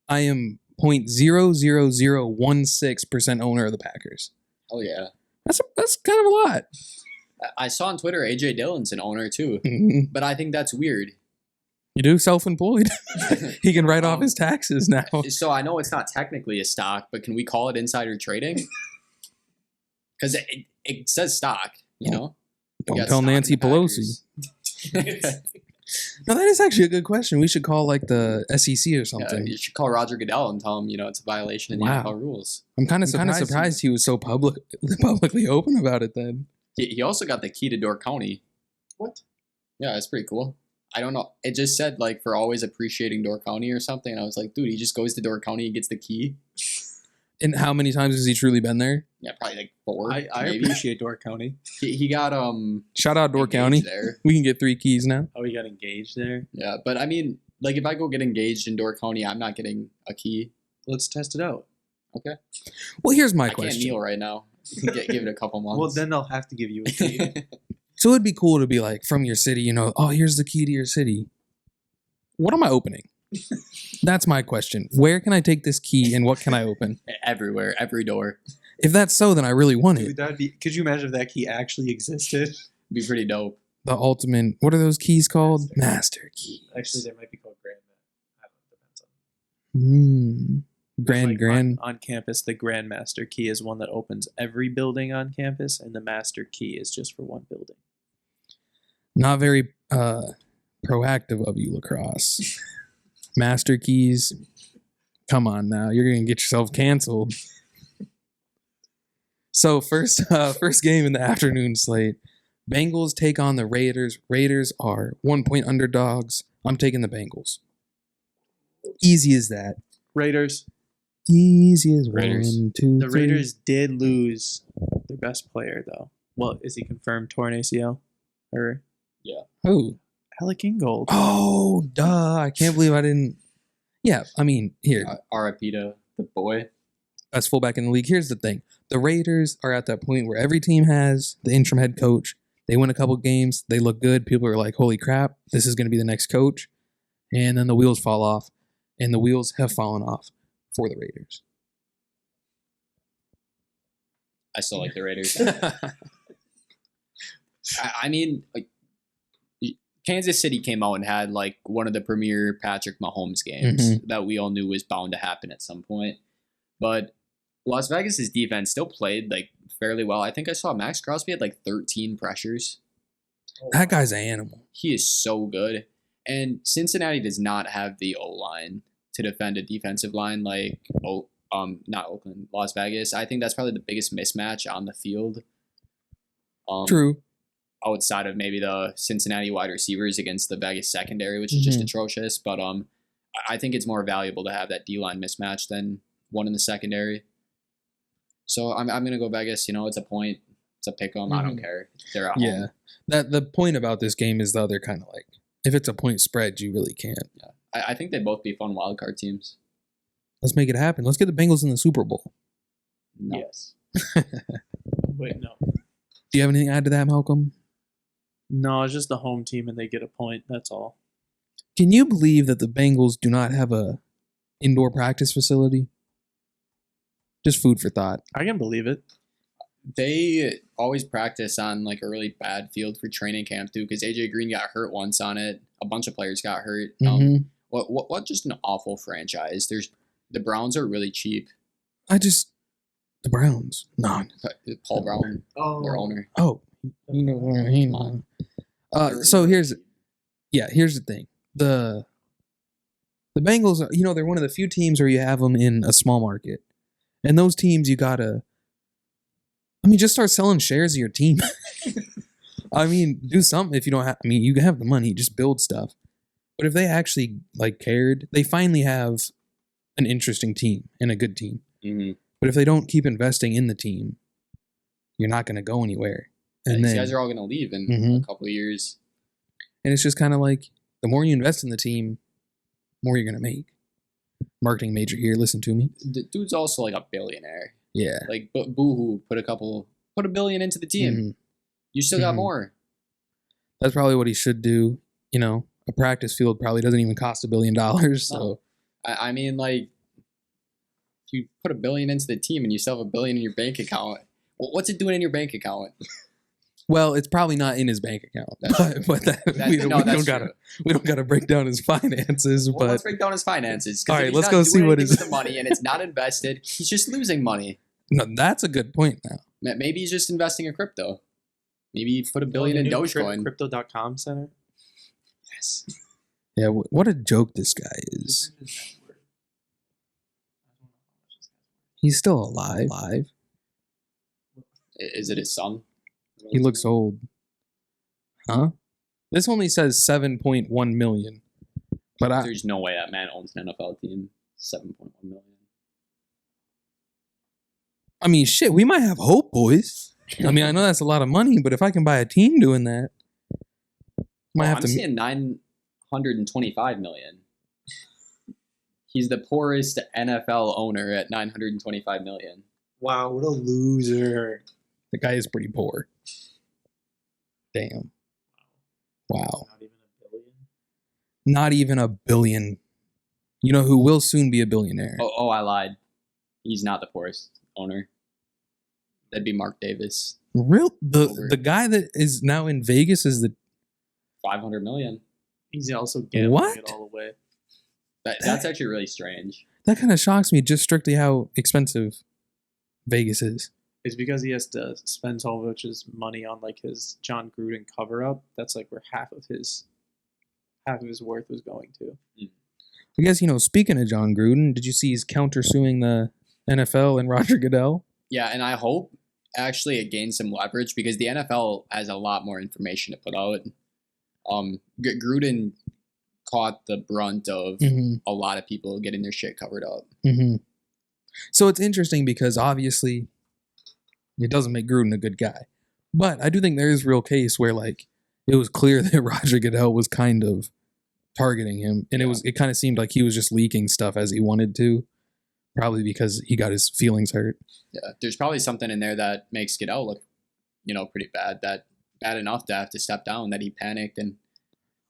I am 0.00016% owner of the Packers. Oh, yeah. That's kind of a lot. I saw on Twitter AJ Dillon's an owner too, but I think that's weird. You do self-employed. He can write off his taxes now. So I know it's not technically a stock, but can we call it insider trading? Because it says stock, you know? We Don't got tell stock in Nancy the Pelosi. Packers. No, that is actually a good question. We should call like the SEC or Yeah, something. you should call Roger Goodell and tell him, it's a violation of the Wow. NFL rules. I'm kind of surprised he was so publicly open about it then. He also got the key to Door County. What? Yeah, that's pretty cool. I don't know. It just said like for always appreciating Door County or something. And I was like, dude, he just goes to Door County and gets the key. And how many times has he truly been there? Yeah, probably like 4. I maybe. appreciate Door County. He got Shout out Door engaged County. there. We can get 3 keys now. Oh, he got engaged there. Yeah, but I mean, like if I go get engaged in Door County, I'm not getting a key. Let's test it out. Okay. Well, here's my I can't question. kneel right now. Give it a couple months. Well, then they'll have to give you a key. So it'd be cool to be like from your city, oh, here's the key to your city. What am I opening? That's my question. Where can I take this key and what can I open? Everywhere, every door. If that's so, then I really want it. Dude, that'd be. Could you imagine if that key actually existed? Be pretty dope. The ultimate, what are those keys called? Master key. Actually, they might be called Grand. I don't know. Depends on. Grand. On campus, the Grandmaster key is one that opens every building on campus, and the Master key is just for one building. Not very proactive of you, Lacrosse. Master keys. Come on now. You're going to get yourself canceled. So first game in the afternoon slate. Bengals take on the Raiders. Raiders are 1-point underdogs. I'm taking the Bengals. Easy as that. Raiders. Easy as Raiders. 1, 2, The 3. Raiders did lose their best player, though. Well, is he confirmed torn ACL? Or Who? Alec Ingold. Oh, duh. I can't believe I didn't. Yeah, I mean, here. RIP to the boy. Best fullback in the league. Here's the thing. The Raiders are at that point where every team has the interim head coach. They win a couple games. They look good. People are like, holy crap, this is going to be the next coach. And then the wheels fall off. And the wheels have fallen off for the Raiders. I still like the Raiders. I mean, like, Kansas City came out and had like one of the premier Patrick Mahomes games that we all knew was bound to happen at some point. But Las Vegas's defense still played like fairly well. I think I saw Max Crosby had like 13 pressures. That guy's an animal. He is so good. And Cincinnati does not have the O-line to defend a defensive line like not Oakland, Las Vegas. I think that's probably the biggest mismatch on the field. True. Outside of maybe the Cincinnati wide receivers against the Vegas secondary, which is just atrocious. But I think it's more valuable to have that D-line mismatch than one in the secondary. So I'm gonna go Vegas. It's a point. It's a pick 'em. I don't care. They're at home. That the point about this game is though they're kind of like if it's a point spread, you really can't. Yeah. I think they'd both be fun wild card teams. Let's make it happen. Let's get the Bengals in the Super Bowl. No. Yes. Wait, no. Do you have anything to add to that, Malcolm? No, it's just the home team and they get a point. That's all. Can you believe that the Bengals do not have a indoor practice facility? Just food for thought. I can believe it. They always practice on like a really bad field for training camp too, because AJ Green got hurt once on it. A bunch of players got hurt. What just an awful franchise. The Browns are really cheap. The Browns. No. Paul Brown, their owner. Oh, so here's the thing. The Bengals are, they're one of the few teams where you have them in a small market. And those teams you gotta, just start selling shares of your team. Do something if you don't have, you have the money, just build stuff. But if they actually cared, they finally have an interesting team and a good team. Mm-hmm. But if they don't keep investing in the team, you're not going to go anywhere. And these guys are all going to leave in a couple of years. And it's just kind of like the more you invest in the team, the more you're going to make. Marketing major here, listen to me. The dude's also like a billionaire. Yeah. Like Boohoo put $1 billion into the team. You still got more. That's probably what he should do. A practice field probably doesn't even cost $1 billion. So no. If you put $1 billion into the team and you still have $1 billion in your bank account, what's it doing in your bank account? Well, it's probably not in his bank account, we don't gotta break down his finances. Well, but let's break down his finances. All right, let's go see what is the money, and it's not invested. He's just losing money. No, that's a good point. Now Maybe he's just investing in crypto. Maybe put $1 billion in Dogecoin. Crypto.com center. Yes. Yeah, what a joke this guy is. He's still alive. Is it his son? He looks old. Huh? This only says 7.1 million. But There's no way that man owns an NFL team. 7.1 million. I mean, shit, we might have hope, boys. I mean, I know that's a lot of money, but if I can buy a team doing that, I'm seeing 925 million. He's the poorest NFL owner at 925 million. Wow, what a loser. The guy is pretty poor. Damn. Wow. Not even $1 billion. Not even $1 billion. You know who will soon be a billionaire? Oh, I lied. He's not the poorest owner. That'd be Mark Davis. The guy that is now in Vegas is the 500 million. He's also gambling it all away. That's actually really strange. That kind of shocks me, just strictly how expensive Vegas is. It's because he has to spend so much money on like his John Gruden cover up. That's like where half of his worth was going to. I guess, speaking of John Gruden, did you see he's countersuing the NFL and Roger Goodell? Yeah, and I hope actually it gains some leverage because the NFL has a lot more information to put out. Gruden caught the brunt of a lot of people getting their shit covered up. Mm-hmm. So it's interesting because obviously it doesn't make Gruden a good guy. But I do think there is real case where like it was clear that Roger Goodell was kind of targeting him. And it kind of seemed like he was just leaking stuff as he wanted to. Probably because he got his feelings hurt. Yeah, there's probably something in there that makes Goodell look, pretty bad. Bad enough to have to step down. That he panicked and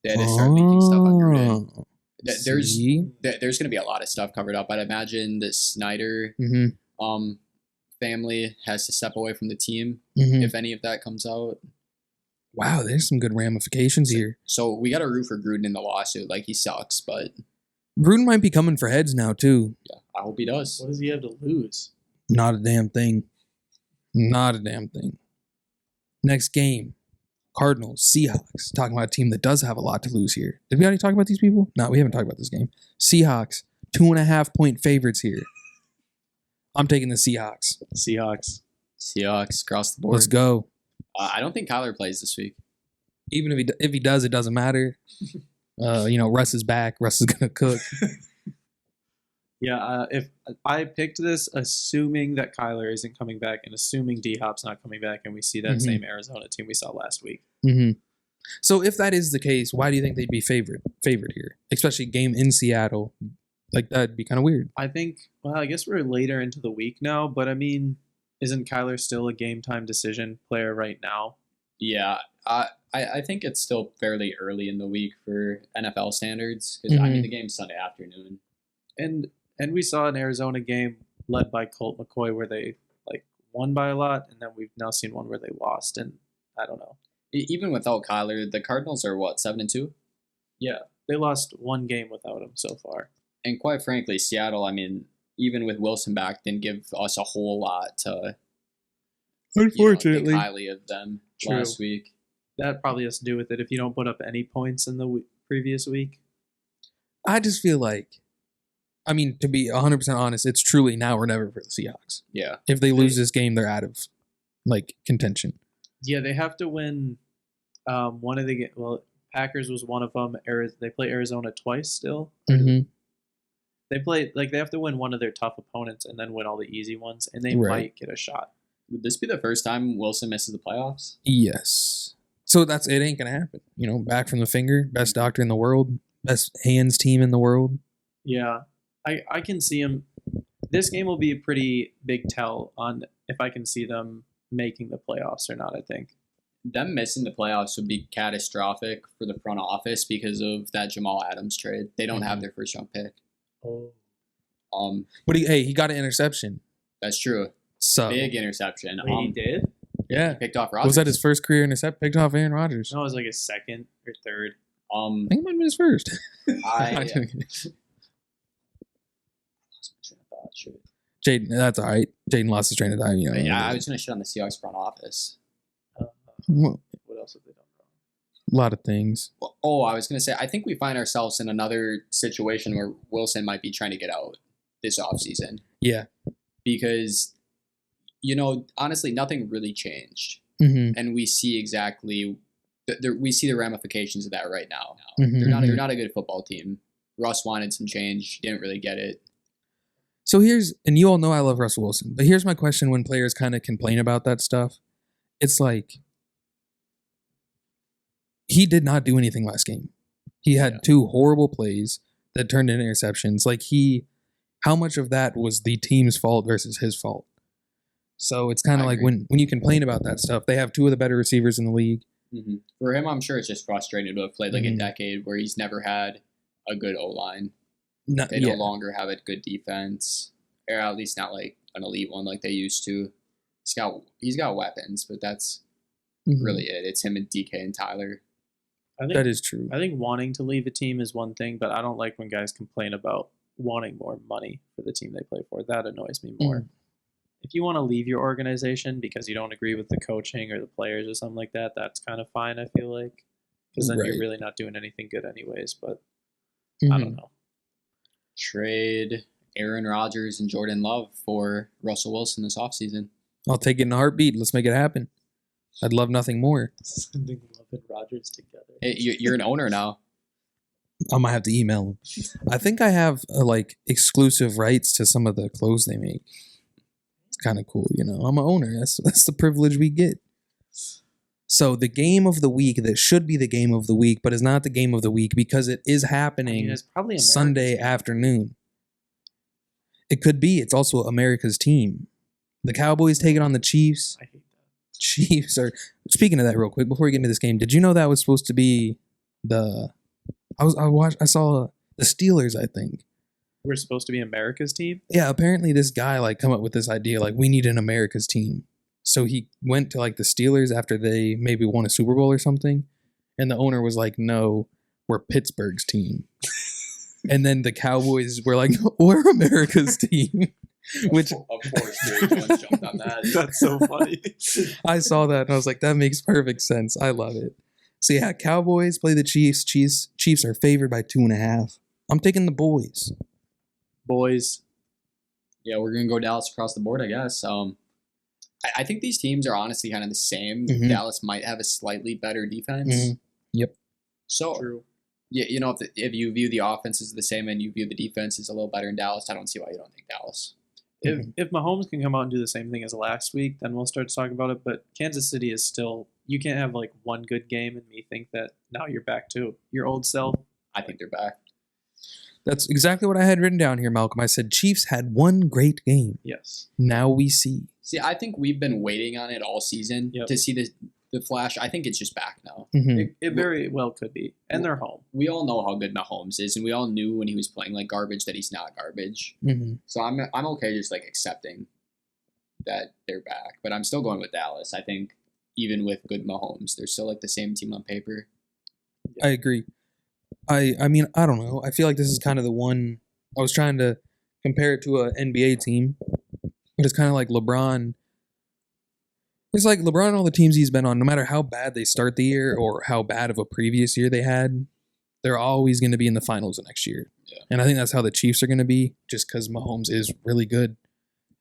they had to start leaking stuff on Gruden. There's going to be a lot of stuff covered up. I'd imagine the Snyder family has to step away from the team if any of that comes out. Wow, there's some good ramifications here. So we got to root for Gruden in the lawsuit. Like, he sucks, but Gruden might be coming for heads now, too. Yeah, I hope he does. What does he have to lose? Not a damn thing. Not a damn thing. Next game, Cardinals, Seahawks. Talking about a team that does have a lot to lose here. Did we already talk about these people? No, we haven't talked about this game. Seahawks, 2.5-point favorites here. I'm taking the Seahawks. Seahawks across the board. Let's go. I don't think Kyler plays this week. Even if he does, it doesn't matter. Russ is back. Russ is gonna cook. Yeah, if I picked this assuming that Kyler isn't coming back and assuming D-Hop's not coming back and we see that same Arizona team we saw last week. Mm-hmm. So if that is the case, why do you think they'd be favored here? Especially game in Seattle. Like, that'd be kind of weird. I guess we're later into the week now, but I mean, isn't Kyler still a game-time decision player right now? Yeah, I think it's still fairly early in the week for NFL standards because the game's Sunday afternoon, and we saw an Arizona game led by Colt McCoy where they won by a lot, and then we've now seen one where they lost, and I don't know. Even without Kyler, the Cardinals are 7-2. Yeah, they lost one game without him so far. And quite frankly, Seattle, I mean, even with Wilson back, didn't give us a whole lot to. Unfortunately, think highly of them last week. That probably has to do with it. If you don't put up any points in the previous week, I just feel like, I mean, to be 100% honest, it's truly now or never for the Seahawks. Yeah. If they lose this game, they're out of contention. Yeah, they have to win one of the. Well, Packers was one of them. They play Arizona twice still. Mm-hmm. They have to win one of their tough opponents and then win all the easy ones, and they might get a shot. Would this be the first time Wilson misses the playoffs? Yes. So it ain't gonna happen. Back from the finger, best doctor in the world, best hands team in the world. Yeah, I can see him. This game will be a pretty big tell on if I can see them making the playoffs or not. I think them missing the playoffs would be catastrophic for the front office because of that Jamal Adams trade. They don't have their first round pick. Oh. But he got an interception. That's true. So big interception. He did? Yeah. He picked off Rodgers. Was that his first career intercept? Picked off Aaron Rodgers. No, it was like his second or third. I think it might have been his first. Jaden, that's all right. Jaden lost his train of thought. I was going to shit on the Seahawks front office. Well, What else have they done wrong? a lot of things. Oh, I was going to say, I think we find ourselves in another situation where Wilson might be trying to get out this offseason. Yeah. Because, honestly, nothing really changed. Mm-hmm. And we see exactly, we see the ramifications of that right now. Mm-hmm. They're not a good football team. Russ wanted some change. Didn't really get it. So and you all know I love Russell Wilson, but here's my question when players kind of complain about that stuff. It's like, he did not do anything last game. He had 2 horrible plays that turned into interceptions. Like how much of that was the team's fault versus his fault? So it's kind of like when you complain about that stuff, they have 2 of the better receivers in the league. Mm-hmm. For him, I'm sure it's just frustrating to have played like a decade where he's never had a good O-line. They no longer have a good defense, or at least not like an elite one like they used to. He's got weapons, but that's really it. It's him and DK and Tyler. That is true. I think wanting to leave a team is one thing, but I don't like when guys complain about wanting more money for the team they play for. That annoys me more. If you want to leave your organization because you don't agree with the coaching or the players or something like that, that's kind of fine, I feel like. Because then you're really not doing anything good anyways, but I don't know. Trade Aaron Rodgers and Jordan Love for Russell Wilson this offseason. I'll take it in a heartbeat. Let's make it happen. I'd love nothing more. Sending Love and Rodgers together. Hey, you're an owner now. I might have to email him. I think I have exclusive rights to some of the clothes they make. It's kind of cool, I'm an owner. That's the privilege we get. So the game of the week that should be the game of the week, but is not the game of the week because it is happening it's probably Sunday afternoon. It could be. It's also America's team. The Cowboys take it on the Chiefs. I hate that. Chiefs are. Speaking of that, real quick before we get into this game, did you know that was supposed to be I saw the Steelers, I think. We're supposed to be America's team? Yeah, apparently this guy come up with this idea we need an America's team. So he went to the Steelers after they maybe won a Super Bowl or something, and the owner was like, "No, we're Pittsburgh's team." And then the Cowboys were like, "We're America's team." Which of course, Jerry Jones jumped on that. That's so funny. I saw that and I was like, that makes perfect sense. I love it. So yeah, Cowboys play the Chiefs. Chiefs are favored by 2.5. I'm taking the boys. Boys. Yeah, we're gonna go Dallas across the board, I guess. I think these teams are honestly kind of the same. Mm-hmm. Dallas might have a slightly better defense. Mm-hmm. Yep. So true. Yeah, if you view the offense as the same and you view the defense as a little better in Dallas, I don't see why you don't think Dallas. If Mahomes can come out and do the same thing as last week, then we'll start to talk about it. But Kansas City is still, you can't have one good game and me think that now you're back to your old self. I think they're back. That's exactly what I had written down here, Malcolm. I said Chiefs had one great game. Yes. Now we see. See, I think we've been waiting on it all season to see the flash. I think it's just back now. Mm-hmm. It very well could be. And they're home. We all know how good Mahomes is, and we all knew when he was playing like garbage that he's not garbage. Mm-hmm. So I'm okay just accepting that they're back. But I'm still going with Dallas. I think even with good Mahomes, they're still the same team on paper. I agree. I mean, I don't know. I feel like this is kind of the one I was trying to compare it to an NBA team. But it's kind of like LeBron. It's like LeBron and all the teams he's been on, no matter how bad they start the year or how bad of a previous year they had, they're always going to be in the finals the next year. Yeah. And I think that's how the Chiefs are going to be, just because Mahomes is really good.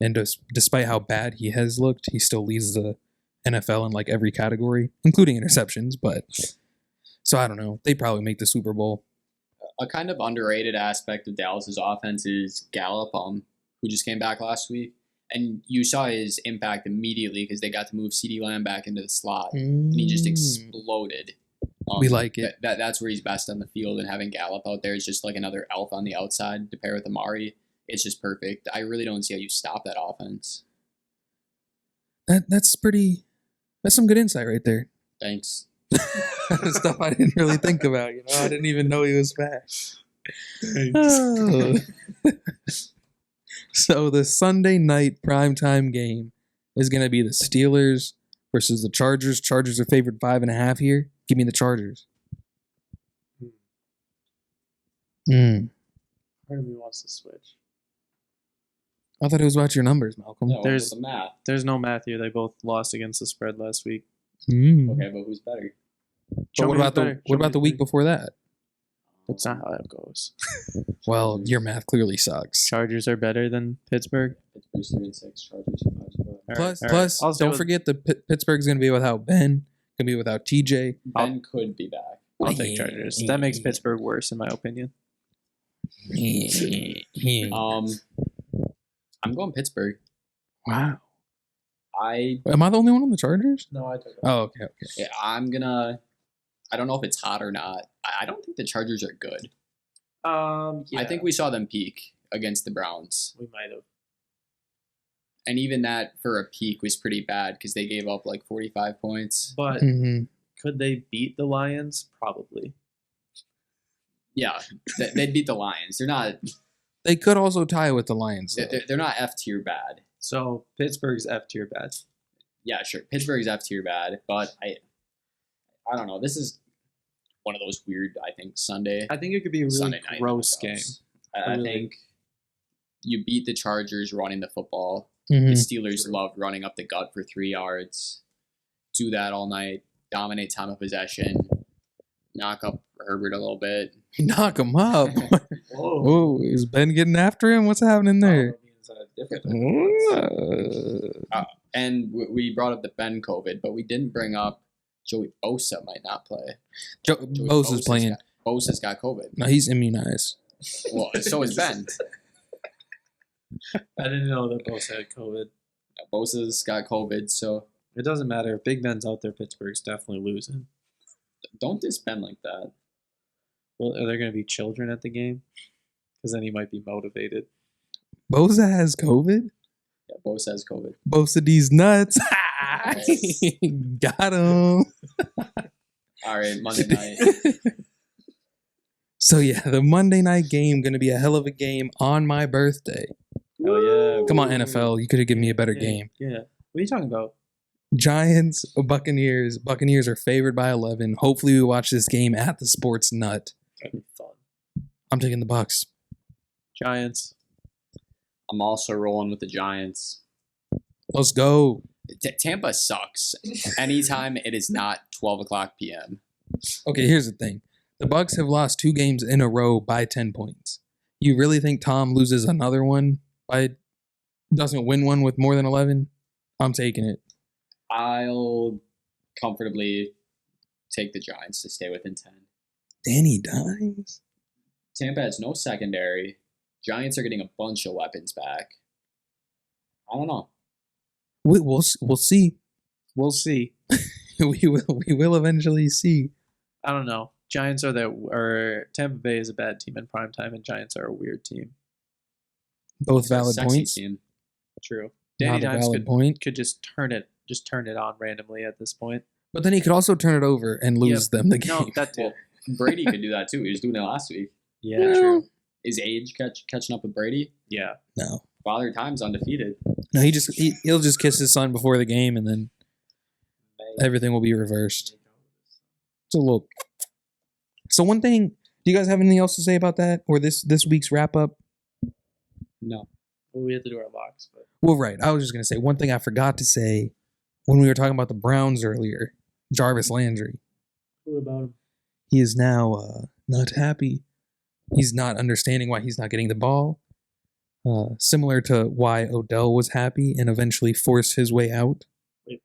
And despite how bad he has looked, he still leads the NFL in every category, including interceptions. But so I don't know. They probably make the Super Bowl. A kind of underrated aspect of Dallas's offense is Gallup, who just came back last week. And you saw his impact immediately because they got to move CeeDee Lamb back into the slot. And he just exploded. We like it. That's where he's best on the field. And having Gallup out there is just another elf on the outside to pair with Amari. It's just perfect. I really don't see how you stop that offense. That's some good insight right there. Thanks. Stuff I didn't really think about. I didn't even know he was back. Oh. So the Sunday night primetime game is going to be the Steelers versus the Chargers. Chargers are favored 5.5 here. Give me the Chargers. Part of me wants to switch. I thought it was about your numbers, Malcolm. No, there's the math. There's no math here. They both lost against the spread last week. Okay, but who's better? But what about the week before that? That's not how that goes. Well, your math clearly sucks. Chargers are better than Pittsburgh. Pittsburgh's 3-6, Chargers 5-0. Plus, don't forget that Pittsburgh's going to be without Ben. Going to be without TJ. Ben could be back. I'll take Chargers. That makes Pittsburgh worse, in my opinion. I'm going Pittsburgh. Wow. Am I the only one on the Chargers? No, I took it. Oh, okay. Yeah, I don't know if it's hot or not. I don't think the Chargers are good. Yeah. I think we saw them peak against the Browns. We might have. And even that for a peak was pretty bad because they gave up like 45 points. But could they beat the Lions? Probably. Yeah, they'd beat the Lions. They're not. They could also tie with the Lions. They're not F tier bad. So Pittsburgh's F tier bad. Yeah, sure. Pittsburgh's F tier bad, but I don't know. This is one of those weird, I think, Sunday. I think it could be a really Sunday night gross game. I think you beat the Chargers running the football. Mm-hmm. The Steelers love running up the gut for 3 yards. Do that all night. Dominate time of possession. Knock up Herbert a little bit. Knock him up. Whoa. Whoa, is Ben getting after him? What's happening there? And we brought up the Ben COVID, but we didn't bring up Joey Bosa might not play. Bosa's playing. Bosa's got COVID. No, he's immunized. Well, so is Ben. I didn't know that Bosa had COVID. Bosa's got COVID, so it doesn't matter. If Big Ben's out there, Pittsburgh's definitely losing. Don't diss Ben like that. Well, are there going to be children at the game? Because then he might be motivated. Bosa has COVID? Yeah, Bosa has COVID. Bosa these nuts. Got him. All right, Monday night. So yeah, the Monday night game going to be a hell of a game on my birthday. Oh yeah! Come on, NFL, you could have given me a better game. Yeah. What are you talking about? Giants, Buccaneers. Buccaneers are favored by 11. Hopefully, we watch this game at the Sports Nut. That'd be fun. I'm taking the Bucs. Giants. I'm also rolling with the Giants. Let's go. Tampa sucks. Anytime it is not 12 o'clock p.m. Okay, here's the thing. The Bucs have lost 2 games in a row by 10 points. You really think Tom loses another one doesn't win one with more than 11? I'm taking it. I'll comfortably take the Giants to stay within 10. Danny Dimes? Tampa has no secondary. Giants are getting a bunch of weapons back. I don't know. We'll see. We'll see. we will eventually see. I don't know. Giants or Tampa Bay is a bad team in primetime, and Giants are a weird team. Both valid Sexy points. Team. True. Danny Not a Dimes valid point. could just turn it on randomly at this point. But then he could also turn it over and lose them the game. No, that too. Well, Brady could do that too. He was doing it last week. Yeah, true. Is age catching up with Brady? Yeah. No. Father Time's undefeated. No, he'll just kiss his son before the game, and then everything will be reversed. It's a little. So one thing, do you guys have anything else to say about that or this week's wrap up? No. Well, we have to do our locks, but Well, right. I was just gonna say one thing I forgot to say when we were talking about the Browns earlier. Jarvis Landry. who about him? He is now not happy. He's not understanding why he's not getting the ball. Similar to why Odell was happy and eventually forced his way out. Wait.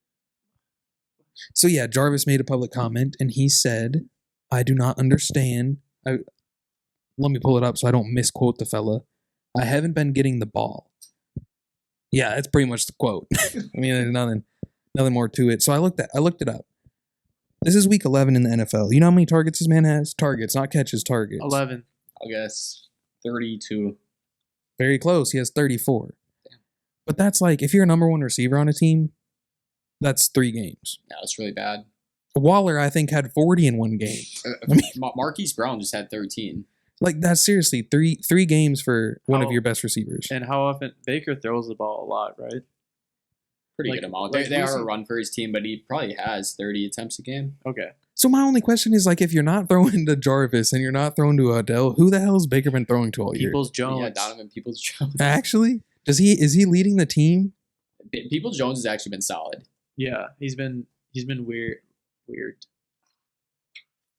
So yeah, Jarvis made a public comment and he said, I do not understand. Let me pull it up so I don't misquote the fella. I haven't been getting the ball. Yeah, that's pretty much the quote. I mean, there's nothing more to it. So I looked it up. This is week 11 in the NFL. You know how many targets this man has? Targets, not catches, targets. 11. I guess 32. Very close. He has 34. But that's like, if you're a number one receiver on a team, that's 3 games. Yeah, that's really bad. Waller, I think, had 40 in one game. Marquise Brown just had 13. Like, that's seriously three games for one of How- your best receivers. And how often Baker throws the ball a lot, right? Pretty Like- good amount. like They are Lucy- a run for his team, but he probably has 30 attempts a game. Okay. So my only question is, like, if you're not throwing to Jarvis and you're not throwing to Odell, who the hell has Baker been throwing to all year? Peoples Jones. Yeah, Donovan Peoples-Jones. Actually? Is he leading the team? Peoples-Jones has actually been solid. Yeah, he's been He's been weird.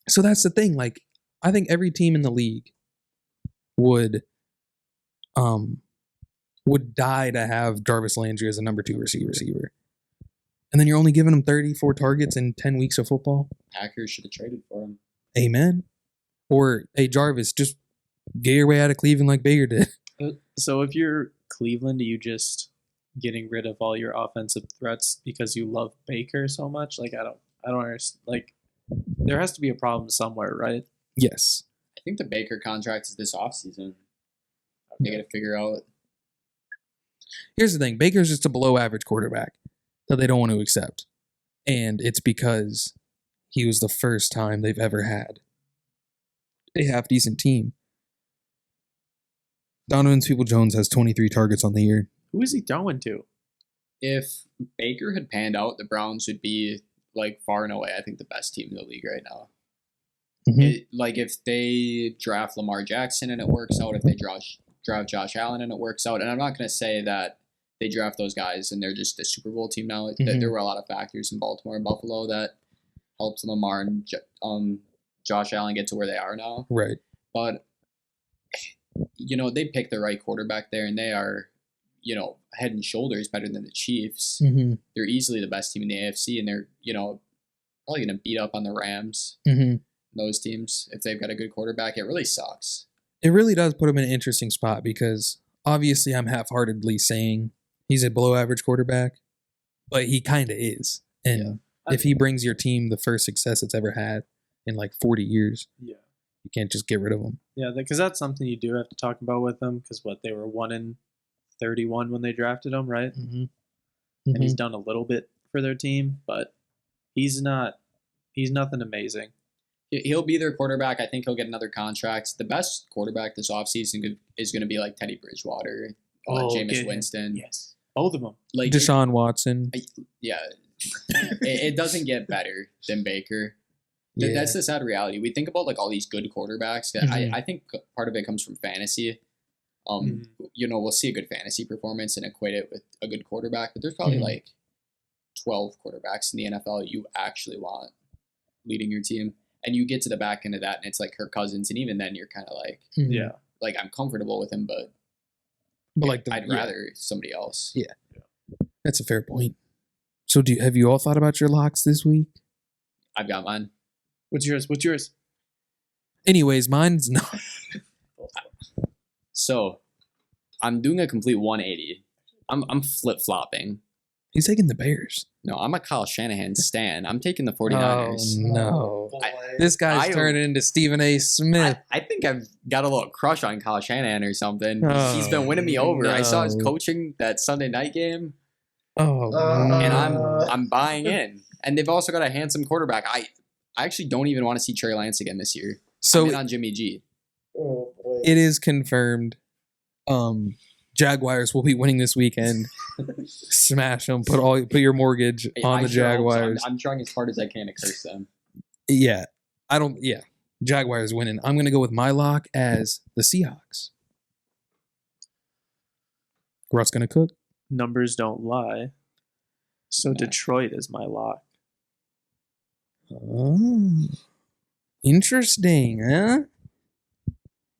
So that's the thing. Like, I think every team in the league would die to have Jarvis Landry as a number 2 receiver. And then you're only giving him 34 targets in 10 weeks of football. Packers should have traded for him. Amen. Or, hey, Jarvis, just get your way out of Cleveland like Baker did. So if you're Cleveland, are you just getting rid of all your offensive threats because you love Baker so much? Like, I don't understand. Like, there has to be a problem somewhere, right? Yes. I think the Baker contract is this offseason. They got to figure out. Here's the thing. Baker's just a below-average quarterback that they don't want to accept. And it's because he was the first time they've ever had a half-decent team. Donovan Peoples-Jones has 23 targets on the year. Who is he throwing to? If Baker had panned out, the Browns would be, like, far and away, I think, the best team in the league right now. Mm-hmm. If they draft Lamar Jackson and it works out, if they draft Josh Allen and it works out, and I'm not going to say that they draft those guys and they're just a Super Bowl team now. Mm-hmm. There were a lot of factors in Baltimore and Buffalo that helped Lamar and Josh Allen get to where they are now. Right. But, they picked the right quarterback there, and they are, head and shoulders better than the Chiefs. Mm-hmm. They're easily the best team in the AFC, and they're, probably going to beat up on the Rams, those teams, if they've got a good quarterback. It really sucks. It really does put him in an interesting spot because obviously I'm half-heartedly saying he's a below-average quarterback, but he kind of is. And if he brings your team the first success it's ever had in like 40 years, you can't just get rid of him. Yeah, because that's something you do have to talk about with him. Because they were 1-31 when they drafted him, right? Mm-hmm. And he's done a little bit for their team, but he's nothing amazing. He'll be their quarterback. I think he'll get another contract. The best quarterback this offseason is going to be like Teddy Bridgewater, Jameis Winston. Yes, both of them. Like Deshaun Watson. Yeah, it doesn't get better than Baker. Yeah. That's the sad reality. We think about like all these good quarterbacks. Mm-hmm. I think part of it comes from fantasy. We'll see a good fantasy performance and equate it with a good quarterback, but there's probably like 12 quarterbacks in the NFL you actually want leading your team. And you get to the back end of that, and it's like Kirk Cousins, and even then you're kind of like, like I'm comfortable with him, but like I'd rather somebody else. Yeah, that's a fair point. So, have you all thought about your locks this week? I've got mine. What's yours? Anyways, mine's not. So, I'm doing a complete 180. I'm flip flopping. He's taking the Bears. No, I'm a Kyle Shanahan stan. I'm taking the 49ers. Oh, no. This guy's turning into Stephen A. Smith. I think I've got a little crush on Kyle Shanahan or something. He's been winning me over. No. I saw his coaching that Sunday night game. And I'm buying in. And they've also got a handsome quarterback. I actually don't even want to see Trey Lance again this year. So I'm in on Jimmy G. Oh, boy. It is confirmed. Jaguars will be winning this weekend. Smash them. Put your mortgage on the Jaguars. I'm trying as hard as I can to curse them. Yeah. Jaguars winning. I'm going to go with my lock as the Seahawks. Russ going to cook? Numbers don't lie. So Detroit is my lock. Oh. Interesting, huh?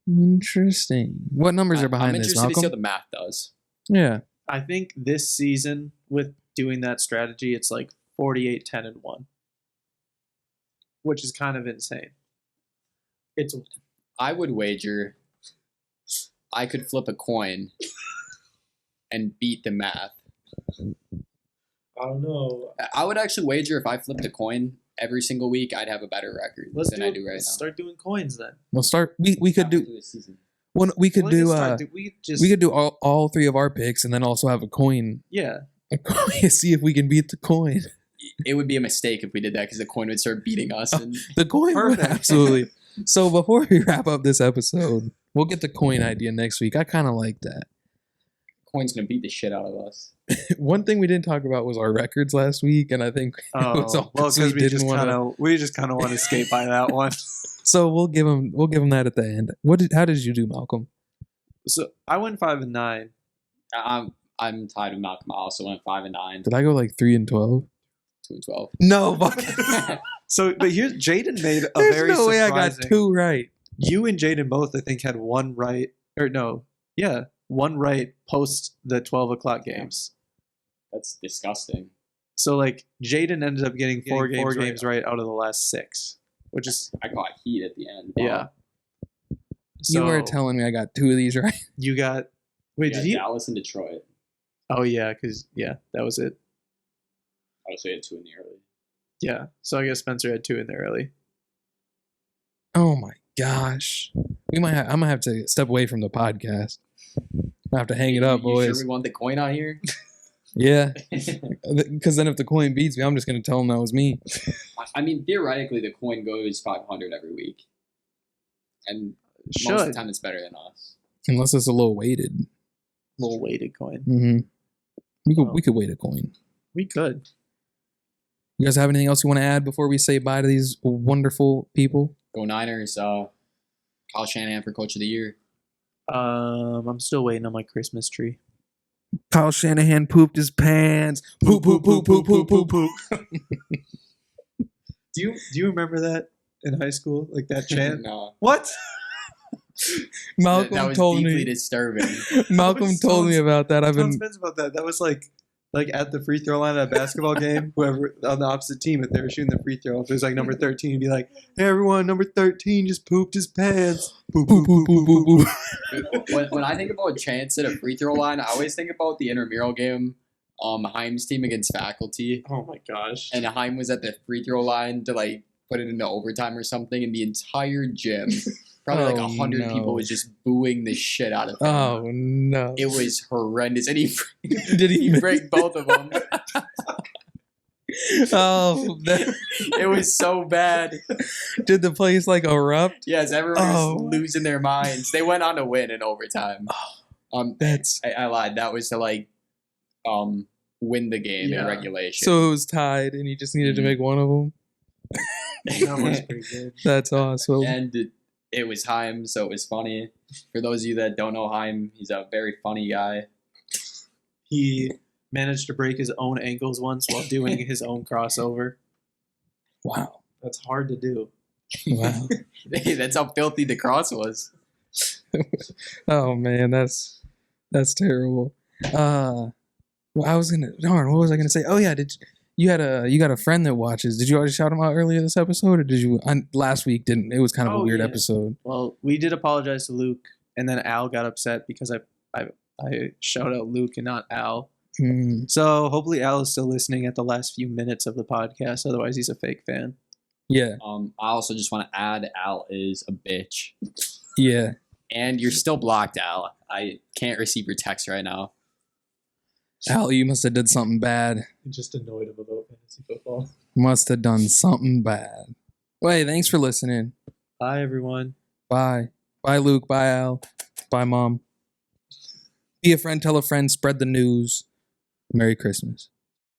Interesting. What numbers are behind this, Malcolm? I'm interested to see how the math does. Yeah. I think this season, with doing that strategy, it's like 48, 10, and 1. Which is kind of insane. I would wager I could flip a coin and beat the math. I don't know. I would actually wager if I flipped a coin every single week, I'd have a better record than I do right now. Let's start doing coins then. We'll start. We could do. We could do all three of our picks and then also have a coin. Yeah. A coin. See if we can beat the coin. It would be a mistake if we did that because the coin would start beating us. And the coin would absolutely. So before we wrap up this episode, we'll get the coin idea next week. I kind of like that. Coin's gonna beat the shit out of us. One thing we didn't talk about was our records last week, and I think it was all because we just kind of want to skate by that one. So we'll give them that at the end. How did you do, Malcolm? So I went 5-9. I'm tied with Malcolm. I also went 5-9. Did I go like 3-12? 2-12. No, fucking. So, but here's Jaden made a There's very no way I got surprising. 2 right. You and Jaden both, I think, had one right, or no, yeah, one right post the 12 o'clock games. That's disgusting. So like Jaden ended up getting four games right out of the last 6, which is I got heat at the end. Wow. yeah. You were telling me I got 2 of these right. You got wait, Yeah, did you? Dallas and Detroit. Oh yeah, because that was it. Oh, so you had 2 in the early. Yeah, so I guess Spencer had 2 in there early. Oh my gosh. I might have to step away from the podcast. I have to hang it up, You boys. sure we want the coin on here? Yeah. Because then if the coin beats me, I'm just going to tell them that was me. I mean, theoretically, the coin goes 500 every week. And most of the time it's better than us. Unless it's a little weighted. Little weighted coin. Mm-hmm. We could weight a coin. We could. You guys have anything else you want to add before we say bye to these wonderful people? Go Niners. Kyle Shanahan for Coach of the Year. I'm still waiting on my Christmas tree. Kyle Shanahan pooped his pants. Poop, poop, poop, poop, poop, poop, poop. Do you remember that in high school? Like that chant? No. What? Malcolm That was told deeply me. disturbing. Malcolm was told so- me about that. I've Tell been. Spence about that. That was like at the free throw line at a basketball game, whoever on the opposite team, if they were shooting the free throw, if it was like number 13, he'd be like, "Hey everyone, number 13 just pooped his pants." Poop, Poop, poop, poop, poop, poop. When I think about chants at a free throw line, I always think about the intramural game, Heim's team against faculty. Oh my gosh. And Heim was at the free throw line to like put it into overtime or something, and the entire gym, probably like Oh, 100 no. people, was just booing the shit out of him. Oh no! It was horrendous, and he Did he break both of them. Oh, It was so bad. did the place like erupt? Yes, everyone Oh. was losing their minds. They went on to win in overtime. That's I lied. That was to like win the game in Yeah. regulation. so it was tied, and you just needed to make one of them. That was pretty good. That's awesome. And it was Heim, so it was funny. For those of you that don't know Heim, he's a very funny guy. He managed to break his own ankles once while doing his own crossover. Wow! That's hard to do. Wow! That's how filthy the cross was. Oh man, that's terrible. Well, I was gonna darn. What was I gonna say? Oh yeah, you got a friend that watches? Did you already shout him out earlier this episode, or did you? Last week didn't. It was kind of a Oh, weird yeah. episode. Well, we did apologize to Luke, and then Al got upset because I shout out Luke and not Al. Hmm. So hopefully Al is still listening at the last few minutes of the podcast. Otherwise, he's a fake fan. Yeah, I also just want to add Al is a bitch. yeah. And you're still blocked, Al. I can't receive your text right now. Al, you must have did something bad. Just annoyed him about fantasy football. Must have done something bad. Well, hey, thanks for listening. Bye, everyone. Bye. Bye, Luke. Bye, Al. Bye, Mom. Be a friend, tell a friend, spread the news. Merry Christmas.